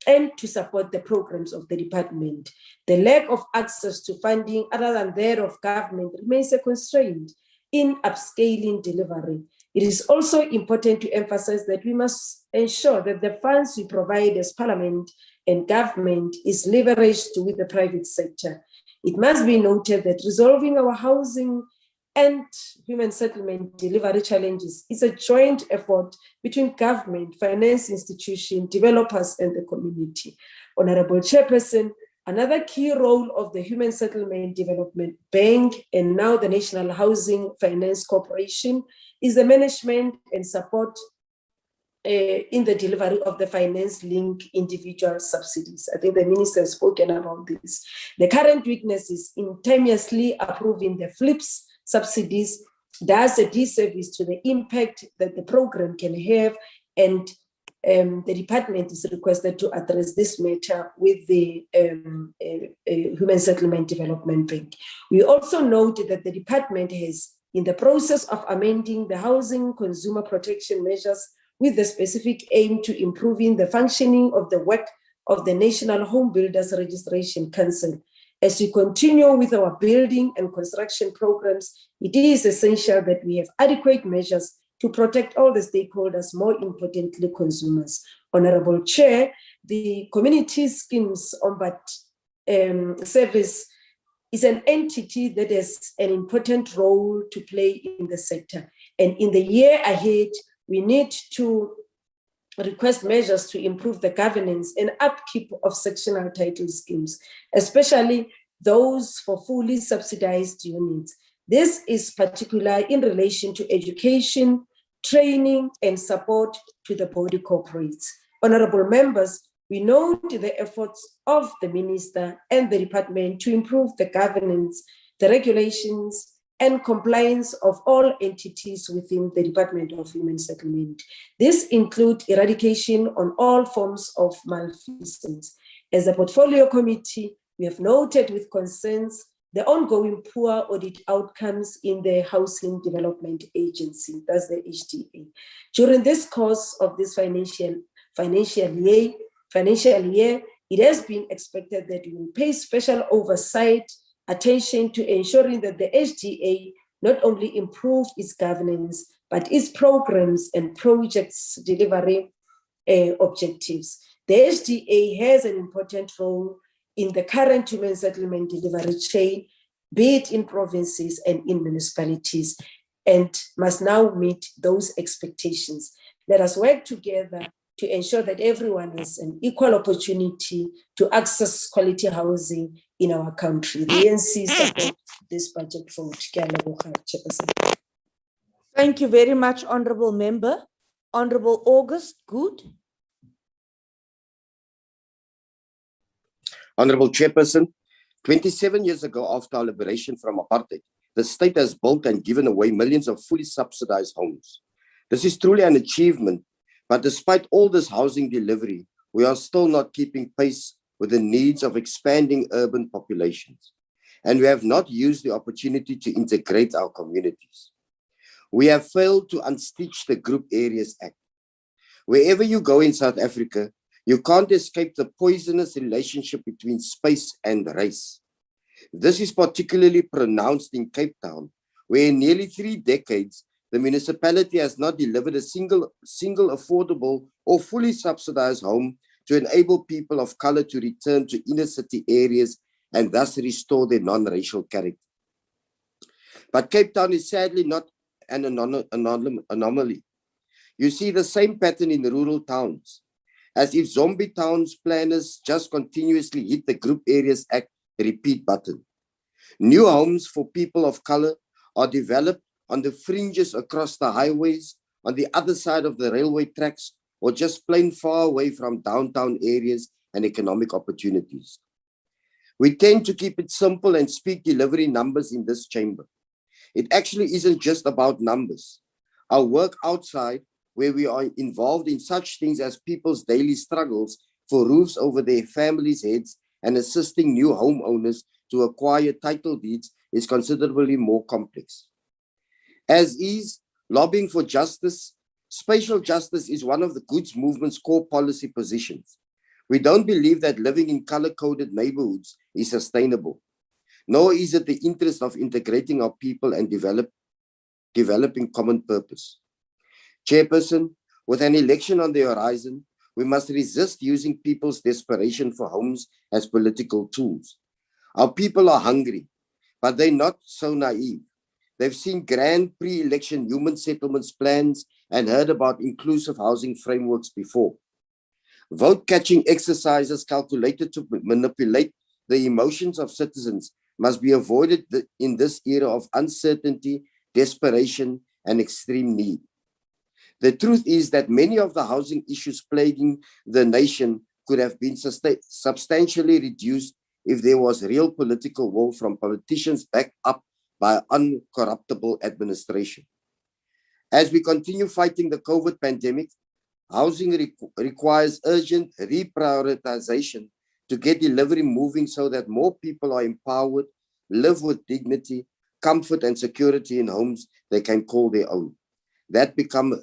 and to support the programs of the department. The lack of access to funding other than that of government remains a constraint in upscaling delivery. It is also important to emphasize that we must ensure that the funds we provide as Parliament and government is leveraged with the private sector. It must be noted that resolving our housing and human settlement delivery challenges is a joint effort between government, finance institutions, developers, and the community. Honorable Chairperson, another key role of the Human Settlement Development Bank and now the National Housing Finance Corporation is the management and support in the delivery of the finance-linked individual subsidies. I think the minister has spoken about this. The current weakness is ingeniously approving the FLIPS subsidies does a disservice to the impact that the program can have, and the department is requested to address this matter with the Human Settlement Development Bank. We also note that the department has, in the process of amending the housing consumer protection measures with the specific aim to improving the functioning of the work of the National Home Builders Registration Council. As we continue with our building and construction programs, it is essential that we have adequate measures to protect all the stakeholders, more importantly, consumers. Honorable Chair, the Community Schemes Ombud Service is an entity that has an important role to play in the sector. And in the year ahead, we need to request measures to improve the governance and upkeep of sectional title schemes, especially those for fully subsidized units. This is particular in relation to education, training, and support to the body corporates. Honorable members, we note the efforts of the minister and the department to improve the governance, the regulations, and compliance of all entities within the Department of Human Settlement. This includes eradication on all forms of malfeasance. As a portfolio committee, we have noted with concerns the ongoing poor audit outcomes in the Housing Development Agency, that's the HDA. During this course of this financial year, it has been expected that we will pay special oversight attention to ensuring that the HDA not only improve its governance, but its programs and projects delivery objectives. The HDA has an important role in the current human settlement delivery chain, be it in provinces and in municipalities, and must now meet those expectations. Let us work together to ensure that everyone has an equal opportunity to access quality housing in our country. The ANC supports this budget vote. Thank you very much, Honorable Member. Honorable August Good. Honorable Chairperson, 27 years ago after our liberation from apartheid, the state has built and given away millions of fully subsidized homes. This is truly an achievement, but despite all this housing delivery, we are still not keeping pace with the needs of expanding urban populations. And we have not used the opportunity to integrate our communities. We have failed to unstitch the Group Areas Act. Wherever you go in South Africa, you can't escape the poisonous relationship between space and race. This is particularly pronounced in Cape Town, where in nearly 3 decades, the municipality has not delivered a single affordable or fully subsidized home to enable people of color to return to inner city areas and thus restore their non-racial character. But Cape Town is sadly not an anomaly. You see the same pattern in the rural towns, as if zombie towns planners just continuously hit the Group Areas Act repeat button. New homes for people of color are developed on the fringes across the highways, on the other side of the railway tracks, or just plain far away from downtown areas and economic opportunities. We tend to keep it simple and speak delivery numbers in this chamber. It actually isn't just about numbers. Our work outside, where we are involved in such things as people's daily struggles for roofs over their families' heads and assisting new homeowners to acquire title deeds, is considerably more complex. As is lobbying for justice, spatial justice is one of the Goods Movement's core policy positions. We don't believe that living in color-coded neighborhoods is sustainable, nor is it the interest of integrating our people and developing common purpose. Chairperson, with an election on the horizon, we must resist using people's desperation for homes as political tools. Our people are hungry, but they're not so naive. They've seen grand pre-election human settlements plans and heard about inclusive housing frameworks before. Vote-catching exercises calculated to manipulate the emotions of citizens must be avoided in this era of uncertainty, desperation, and extreme need. The truth is that many of the housing issues plaguing the nation could have been substantially reduced if there was real political will from politicians backed up by uncorruptible administration. As we continue fighting the COVID pandemic, housing requires urgent reprioritization to get delivery moving so that more people are empowered, live with dignity, comfort, and security in homes they can call their own. That become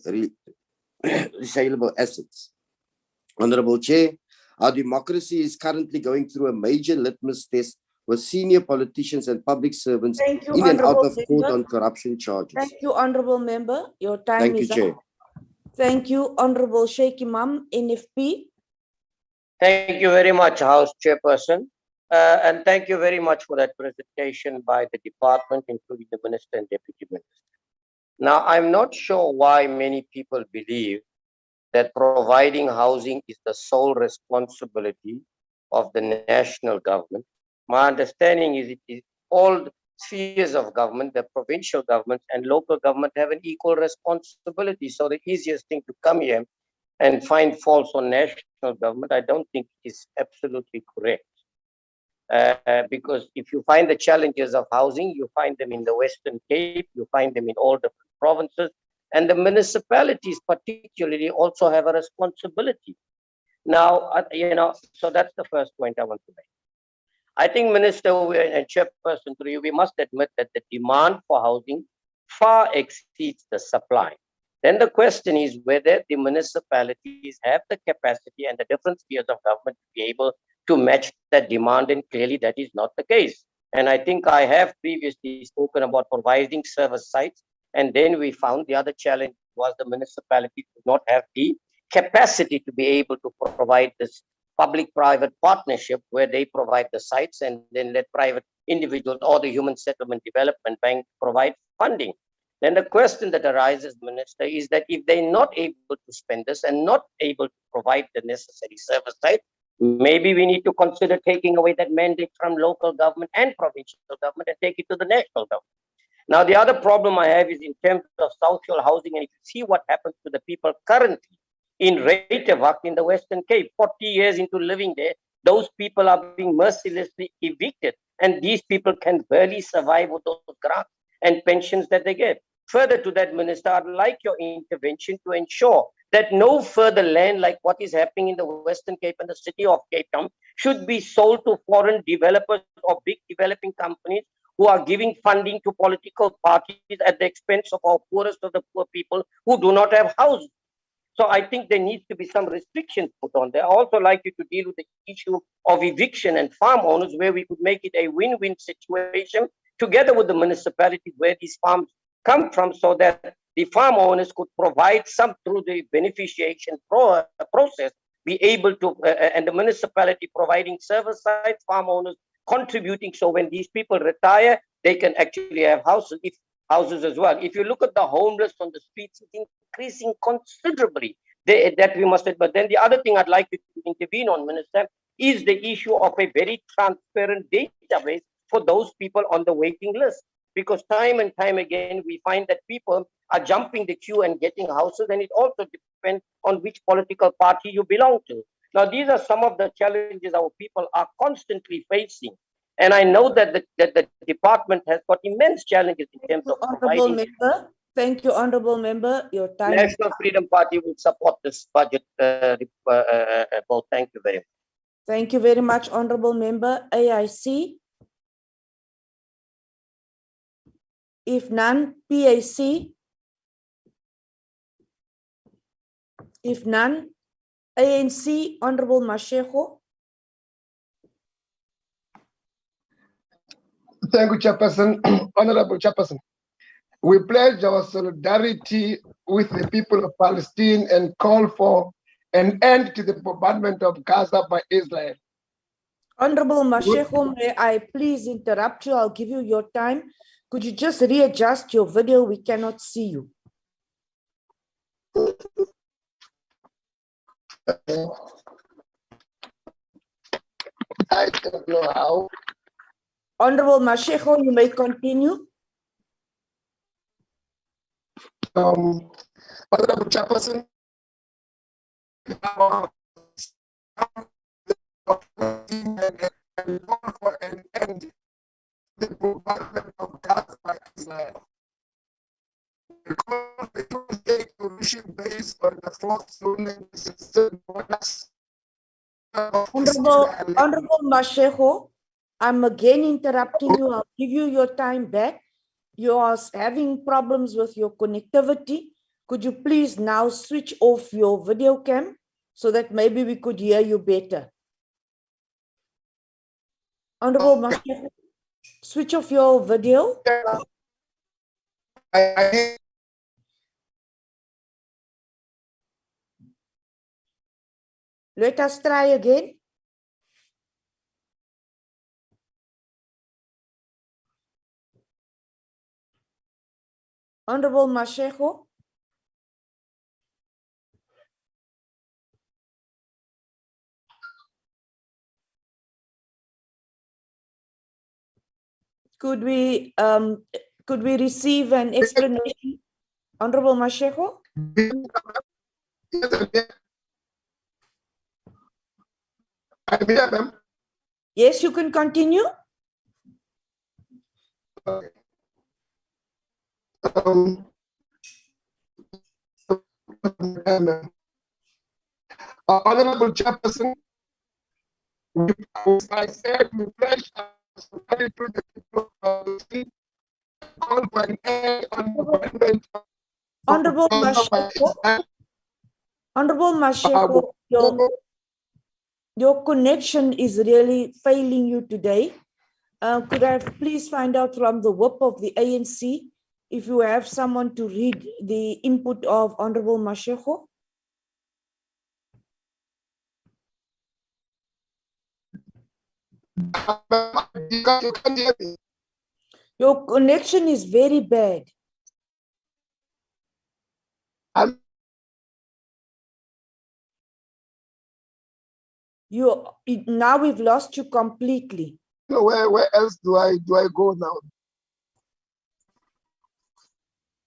resaleable assets. Honorable Chair, our democracy is currently going through a major litmus test with senior politicians and public servants in and out of court on corruption charges. Thank you, Honorable Member. Your time Thank you, is Chair. up. Thank you, Honorable Sheikh Imam, NFP. Thank you very much, House Chairperson. And thank you very much for that presentation by the department, including the Minister and Deputy Minister. Now, I'm not sure why many people believe that providing housing is the sole responsibility of the national government. My understanding is it is all spheres of government, the provincial government and local government have an equal responsibility. So the easiest thing to come here and find faults on national government, I don't think is absolutely correct. Because if you find the challenges of housing, you find them in the Western Cape, you find them in all different provinces, and the municipalities particularly also have a responsibility. Now, so that's the first point I want to make. I think, Minister and Chairperson, through you, we must admit that the demand for housing far exceeds the supply. Then the question is whether the municipalities have the capacity and the different spheres of government to be able to match that demand, and clearly that is not the case. And I think I have previously spoken about providing service sites, and then we found the other challenge was the municipality did not have the capacity to be able to provide this public-private partnership where they provide the sites and then let private individuals or the Human Settlement Development Bank provide funding. Then the question that arises, Minister, is that if they're not able to spend this and not able to provide the necessary service site, maybe we need to consider taking away that mandate from local government and provincial government and take it to the national government. Now, the other problem I have is in terms of social housing, and if you see what happens to the people currently in Reykjavik in the Western Cape, 40 years into living there, those people are being mercilessly evicted, and these people can barely survive with those grants and pensions that they get. Further to that, Minister, I'd like your intervention to ensure that no further land like what is happening in the Western Cape and the city of Cape Town should be sold to foreign developers or big developing companies who are giving funding to political parties at the expense of our poorest of the poor people who do not have houses. So I think there needs to be some restrictions put on there. I also like you to deal with the issue of eviction and farm owners, where we could make it a win-win situation together with the municipalities where these farms come from, so that the farm owners could provide some through the beneficiation process, be able to, and the municipality providing service sites, farm owners contributing, so when these people retire, they can actually have houses as well. If you look at the homeless on the streets, it's increasing considerably. That we must. But then the other thing I'd like you to intervene on, Minister, is the issue of a very transparent database for those people on the waiting list. Because time and time again, we find that people are jumping the queue and getting houses, and it also depends on which political party you belong to. Now, these are some of the challenges our people are constantly facing. And I know that the department has got immense challenges in terms of providing. Member. Thank you, Honorable Member. Your time. National Freedom Party will support this budget vote. Thank you very much. Thank you very much, Honorable Member. AIC. If none, PAC. If none, ANC, Honorable Mashego. Thank you, Chairperson. Honorable Chairperson, we pledge our solidarity with the people of Palestine and call for an end to the bombardment of Gaza by Israel. Honorable Mashego, may I please interrupt you? I'll give you your time. Could you just readjust your video? We cannot see you. I don't know how. Honorable Mashego, you may continue. Honorable Chairperson, and call for an end to the bombardment of Gaza by Israel. We call for a two-state solution based on the fourth zone and the system borders. Honorable Mashego, I'm again interrupting you. I'll give you your time back. You are having problems with your connectivity. Could you please now switch off your video cam so that maybe we could hear you better? Honorable Mashego, switch off your video. Let us try again. Honorable Mashego. Could we receive an explanation? Honorable Mashego? I'm here, ma'am. Yes, you can continue. Okay. Honorable Chairperson, I said we pledge to the people of the state, call for an end on the bombardment. Honorable Mashego, Honorable Mashego, your connection is really failing you today. Could I please find out from the whip of the ANC if you have someone to read the input of Honorable Mashego? Your connection is very bad. Now we've lost you completely. Where else do I go now?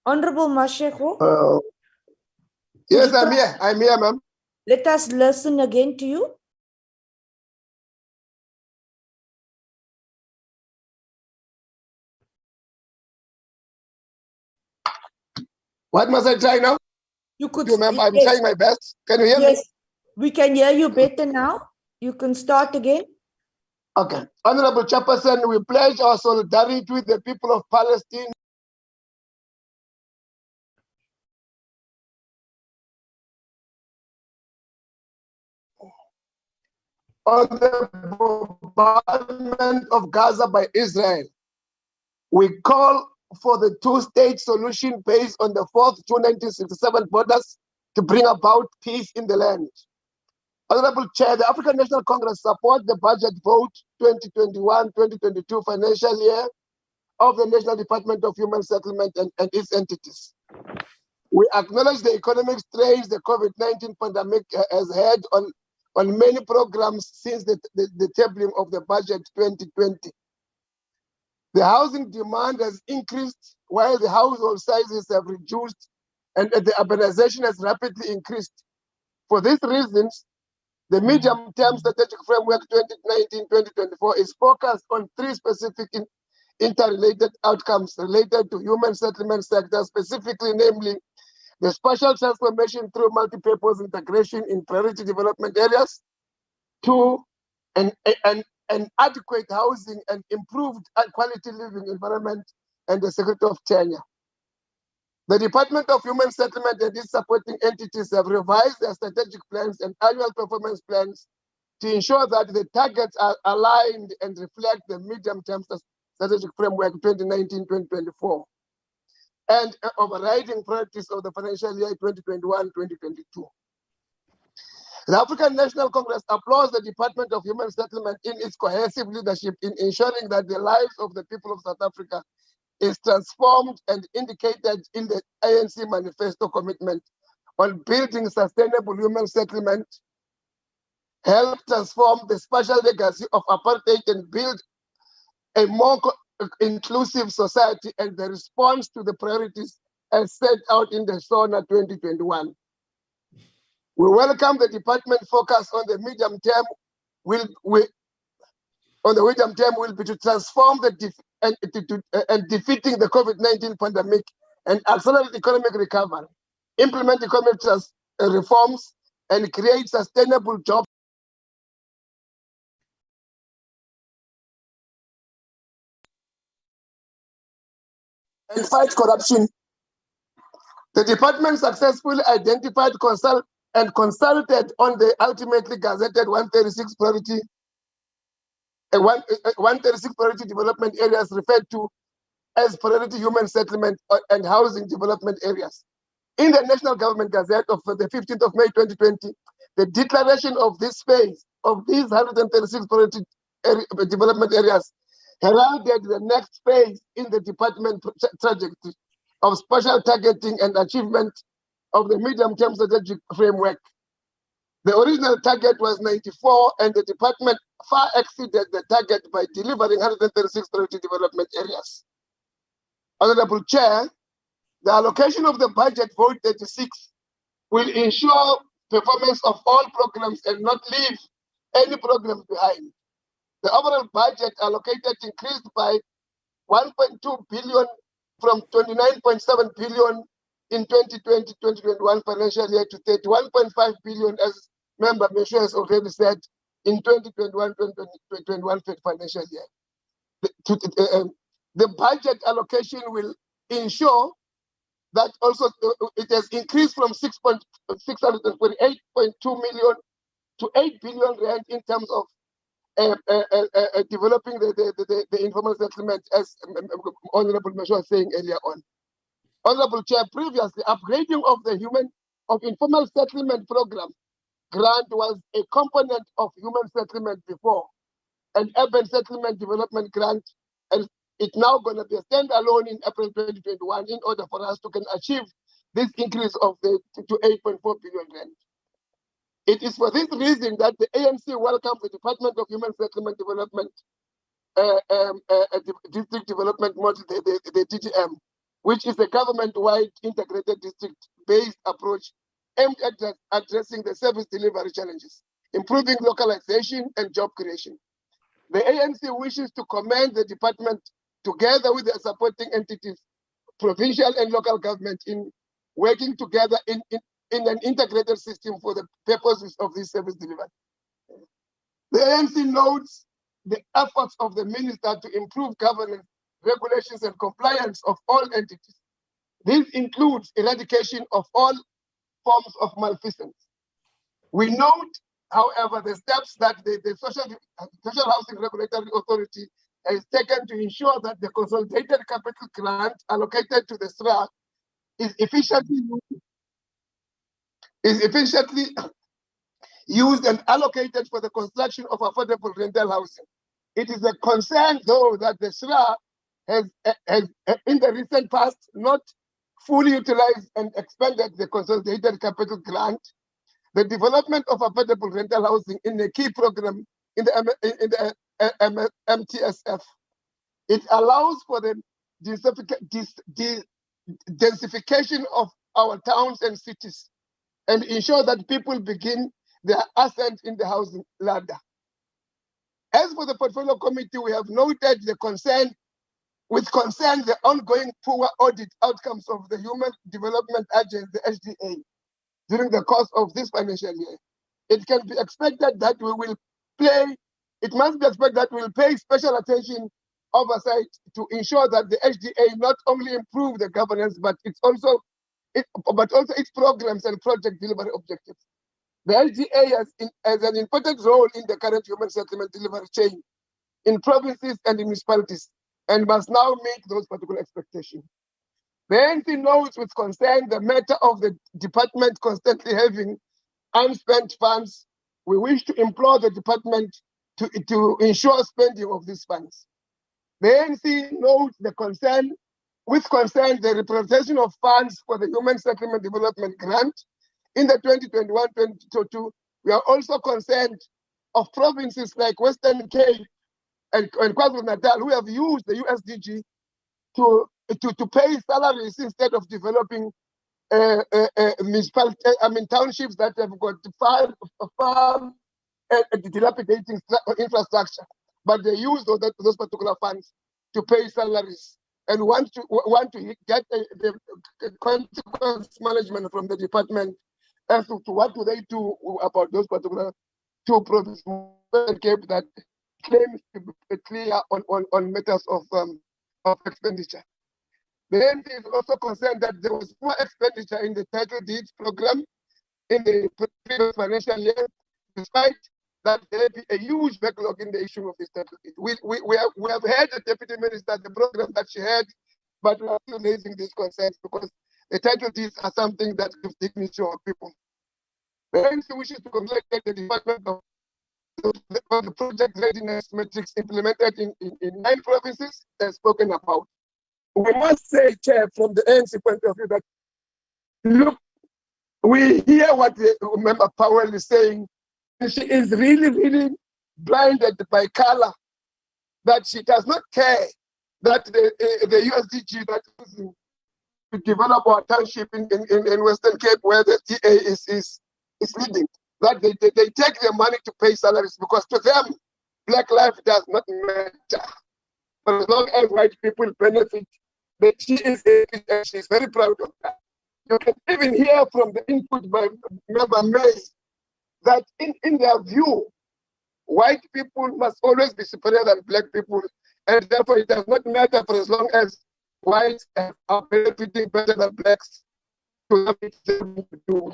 Honorable Mashego. Yes, I'm here. I'm here, ma'am. Let us listen again to you. What must I try now? You could. Ma'am, I'm trying my best. Can you hear me? Yes, we can hear you better now. You can start again. Okay. Honorable Chairperson, we pledge our solidarity with the people of Palestine. On the bombardment of Gaza by Israel. We call for the two-state solution based on the 4th June 1967 borders to bring about peace in the land. Honorable Chair, the African National Congress supports the budget vote 2021-2022 financial year of the National Department of Human Settlement and its entities. We acknowledge the economic strains the COVID-19 pandemic has had on many programs since the tabling of the budget 2020. The housing demand has increased while the household sizes have reduced and the urbanization has rapidly increased. For these reasons, the medium-term strategic framework 2019-2024 is focused on three specific interrelated outcomes related to human settlement sector, specifically, namely, the spatial transformation through multi-purpose integration in priority development areas. Two, an adequate housing and improved quality living environment and the security of tenure. The Department of Human Settlement and its supporting entities have revised their strategic plans and annual performance plans to ensure that the targets are aligned and reflect the medium-term strategic framework 2019-2024 and overriding priorities of the financial year 2021-2022. The African National Congress applauds the Department of Human Settlement in its cohesive leadership in ensuring that the lives of the people of South Africa is transformed and indicated in the ANC manifesto commitment on building sustainable human settlement, help transform the spatial legacy of apartheid and build a more inclusive society and the response to the priorities as set out in the SONA 2021. We welcome the department focus on the medium term will be to transform and defeating the COVID-19 pandemic and accelerate economic recovery, implement economic reforms, and create sustainable jobs and fight corruption. The department successfully identified, consulted on the ultimately gazetted 136 priority 136 priority development areas referred to as priority human settlement and housing development areas. In the National Government Gazette of the 15th of May 2020, the declaration of this phase of these 136 priority development areas heralded the next phase in the department trajectory of special targeting and achievement of the medium-term strategic framework. The original target was 94, and the department far exceeded the target by delivering 136 priority development areas. Honorable Chair, the allocation of the budget vote 36 will ensure performance of all programs and not leave any program behind. The overall budget allocated increased by 1.2 billion from 29.7 billion in 2020-2021 financial year to 31.5 billion, as Member Mesho has already said, in 2021-2021 financial year. The budget allocation will ensure that also it has increased from 648.2 million to 8 billion rand in terms of developing the informal settlement, as Honorable Mesho was saying earlier on. Honorable Chair, previously, upgrading of the informal settlement program grant was a component of human settlement before, an urban settlement development grant, and it's now going to be a standalone in April 2021 in order for us to achieve this increase of to 8.4 billion rand. It is for this reason that the ANC welcomes the Department of Human Settlement Development District Development Model, the DDM, which is a government-wide integrated district-based approach aimed at addressing the service delivery challenges, improving localization and job creation. The ANC wishes to commend the department together with the supporting entities, provincial and local government, in working together in an integrated system for the purposes of this service delivery. The ANC notes the efforts of the minister to improve governance, regulations, and compliance of all entities. This includes eradication of all forms of malfeasance. We note, however, the steps that the Social Housing Regulatory Authority has taken to ensure that the consolidated capital grant allocated to the SRA is efficiently used and allocated for the construction of affordable rental housing. It is a concern, though, that the SRA has in the recent past not fully utilized and expanded the consolidated capital grant, the development of affordable rental housing in a key program in the MTSF. It allows for the densification of our towns and cities and ensure that people begin their ascent in the housing ladder. As for the portfolio committee, we have noted the concern the ongoing poor audit outcomes of the Human Development Agency, the HDA, during the course of this financial year. It must be expected that we will pay special attention oversight to ensure that the HDA not only improve the governance, but its programs and project delivery objectives. The HDA has an important role in the current human settlement delivery chain in provinces and in municipalities, and must now meet those particular expectations. The ANC notes with concern the matter of the department constantly having unspent funds. We wish to implore the department to ensure spending of these funds. The ANC notes the concern the representation of funds for the Human Settlement Development Grant in the 2021-2022. We are also concerned of provinces like Western Cape and KwaZulu-Natal who have used the USDG to pay salaries instead of developing townships that have got farm and dilapidating infrastructure, but they use those particular funds to pay salaries and want to get the consequence management from the department as to what do they do about those particular two provinces that claims to be clear on matters of expenditure. The ANC is also concerned that there was poor expenditure in the title deeds program in the previous financial year, despite that there be a huge backlog in the issue of this title deed. We have heard the Deputy Minister, the program that she had, but we are still raising these concerns because the title deeds are something that gives dignity to our people. The ANC wishes to congratulate the Department of the project readiness metrics implemented in 9 provinces as spoken about. We must say, Chair, from the ANC point of view, that look, we hear what the Member Powell is saying. She is really, really blinded by color, that she does not care that the USDG that is to develop our township in Western Cape, where the DA is leading, that they take their money to pay salaries because to them, black life does not matter. But as long as white people benefit, but she's very proud of that. You can even hear from the input by Member May that in their view, white people must always be superior than black people, and therefore it does not matter for as long as whites are benefiting better than blacks to have it to do.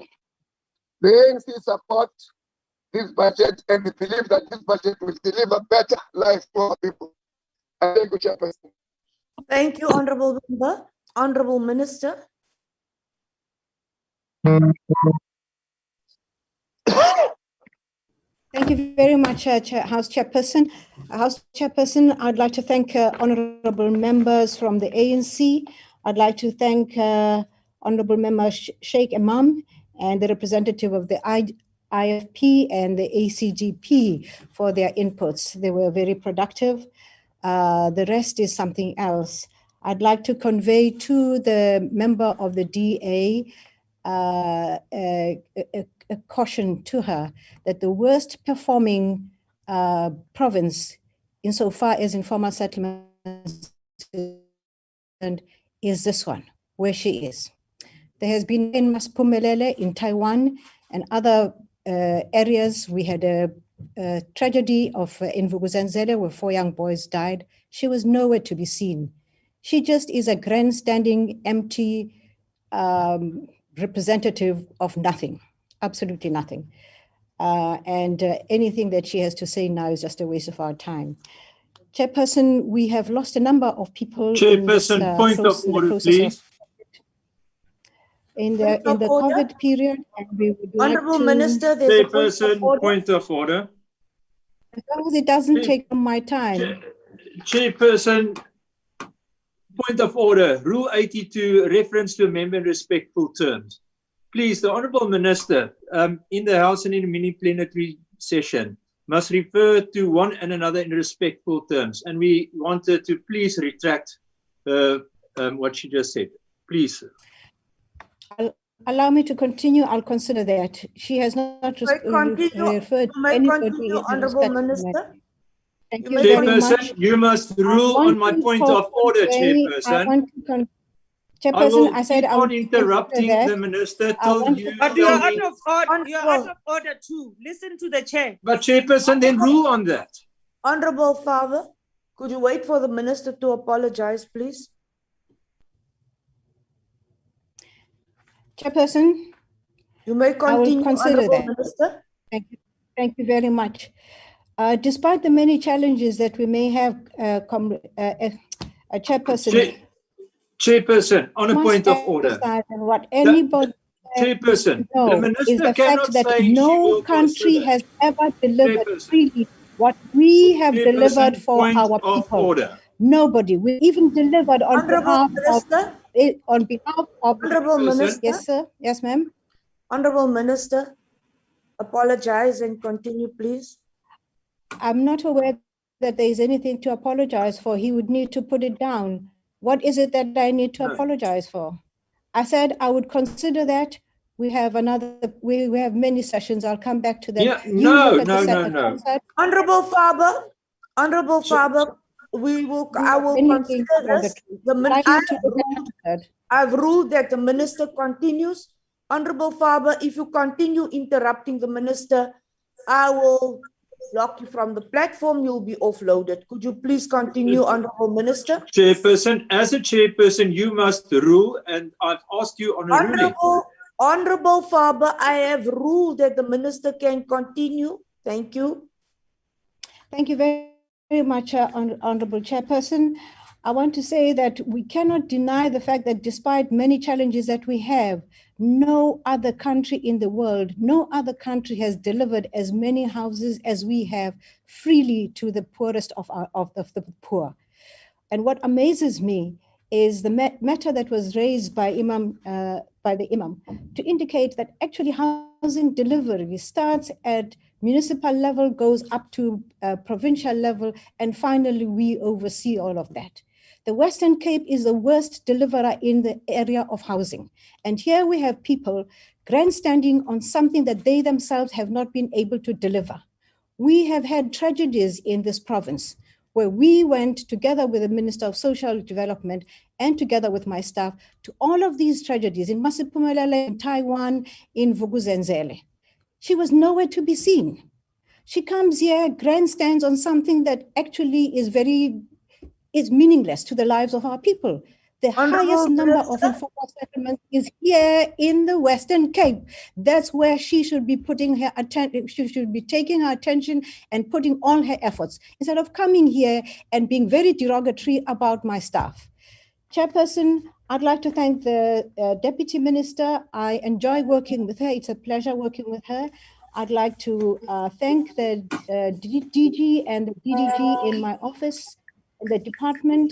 The ANC support this budget and we believe that this budget will deliver better life for our people. Thank you, Chairperson. Thank you, Honorable Member. Honorable Minister. Thank you very much, House Chairperson. House Chairperson, I'd like to thank honorable members from the ANC. I'd like to thank Honorable Member Sheikh Imam and the representative of the IFP and the ACGP for their inputs. They were very productive. The rest is something else. I'd like to convey to the member of the DA a caution to her that the worst performing province insofar as informal settlements is this one, where she is. There has been in Maspumelele in Taiwan and other areas. We had a tragedy in Vuk'uzenzele where 4 young boys died. She was nowhere to be seen. She just is a grandstanding, empty representative of nothing, absolutely nothing. And anything that she has to say now is just a waste of our time. Chairperson, we have lost a number of people. Chairperson, point of order, please. In the COVID period, and we would Honorable like to, Minister, there's a point of order. As long as it doesn't take my time. Chairperson, point of order. Rule 82, reference to a member in respectful terms. Please, the Honourable Minister, in the House and in the mini plenary session, must refer to one and another in respectful terms. And we wanted to please retract what she just said. Please. Allow me to continue. I'll consider that. She has not referred to anybody. Honourable Minister. Thank you very much. Chairperson, you must rule on my point of order, Chairperson. Chairperson, I said I would interrupting the minister till you. But you are out of order. You are out of order too. Listen to the chair. But Chairperson, then rule on that. Honourable Father, Could you wait for the minister to apologize, please? Chairperson, You may I will continue, consider Honorable that. Minister. Thank you very much. Despite the many challenges that we may have, Chairperson, Chairperson, on a must point of order. emphasize and what anybody Chairperson, the know is minister the cannot fact that say she no will country consider. has ever delivered Chairperson. freely what we have Chairperson, delivered for point our of people. order. Nobody. We even delivered on Honorable behalf Minister. of Honorable Minister. Yes, sir. Yes, ma'am. Honorable Minister, apologize and continue, please. I'm not aware that there is anything to apologize for. He would need to put it down. What is it that I need to apologize for? I said I would consider that. We have we have many sessions. I'll come back to that. Yeah, You no. Honorable Faber, I will consider this. I've ruled that the minister continues. Honorable Faber, if you continue interrupting the minister, I will block you from the platform. You'll be offloaded. Could you please continue, Honorable Minister? Chairperson, as a chairperson, you must rule, and I've asked you on a ruling. Honorable Faber, I have ruled that the minister can continue. Thank you. Thank you very much, Honorable Chairperson. I want to say that we cannot deny the fact that despite many challenges that we have, no other country in the world, no other country has delivered as many houses as we have freely to the poorest of the poor. And what amazes me is the matter that was raised by the Imam to indicate that actually housing delivery starts at municipal level, goes up to provincial level, and finally we oversee all of that. The Western Cape is the worst deliverer in the area of housing. And here we have people grandstanding on something that they themselves have not been able to deliver. We have had tragedies in this province where we went together with the Minister of Social Development and together with my staff to all of these tragedies in Masipumalele, in Taiwan, in Vuk'uzenzele. She was nowhere to be seen. She comes here, grandstands on something that actually is meaningless to the lives of our people. The highest number of informal settlements is here in the Western Cape. That's where she should be putting her attention, she should be taking her attention and putting all her efforts, instead of coming here and being very derogatory about my staff. Chairperson, I'd like to thank the Deputy Minister. I enjoy working with her. It's a pleasure working with her. I'd like to thank the DG and the DDG in my office, the department,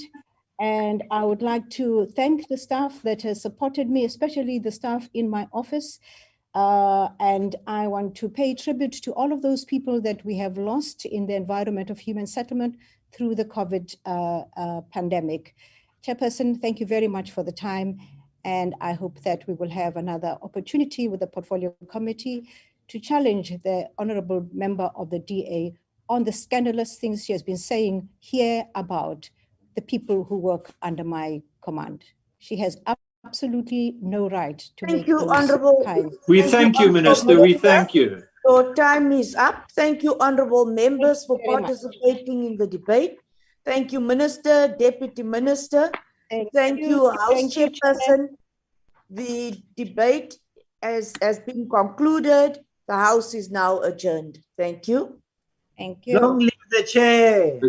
and I would like to thank the staff that has supported me, especially the staff in my office. And I want to pay tribute to all of those people that we have lost in the environment of human settlement through the COVID pandemic. Chairperson, thank you very much for the time. And I hope that we will have another opportunity with the Portfolio Committee to challenge the honorable member of the DA on the scandalous things she has been saying here about the people who work under my command. She has absolutely no right to make those Honorable. kind. We thank you, Minister. We thank you. Your time is up. Thank you, honorable members, for participating in the debate. Thank you, Minister, Deputy Minister. Thank you, House Chairperson. The debate has been concluded. The House is now adjourned. Thank you. Thank you. Long live the chair.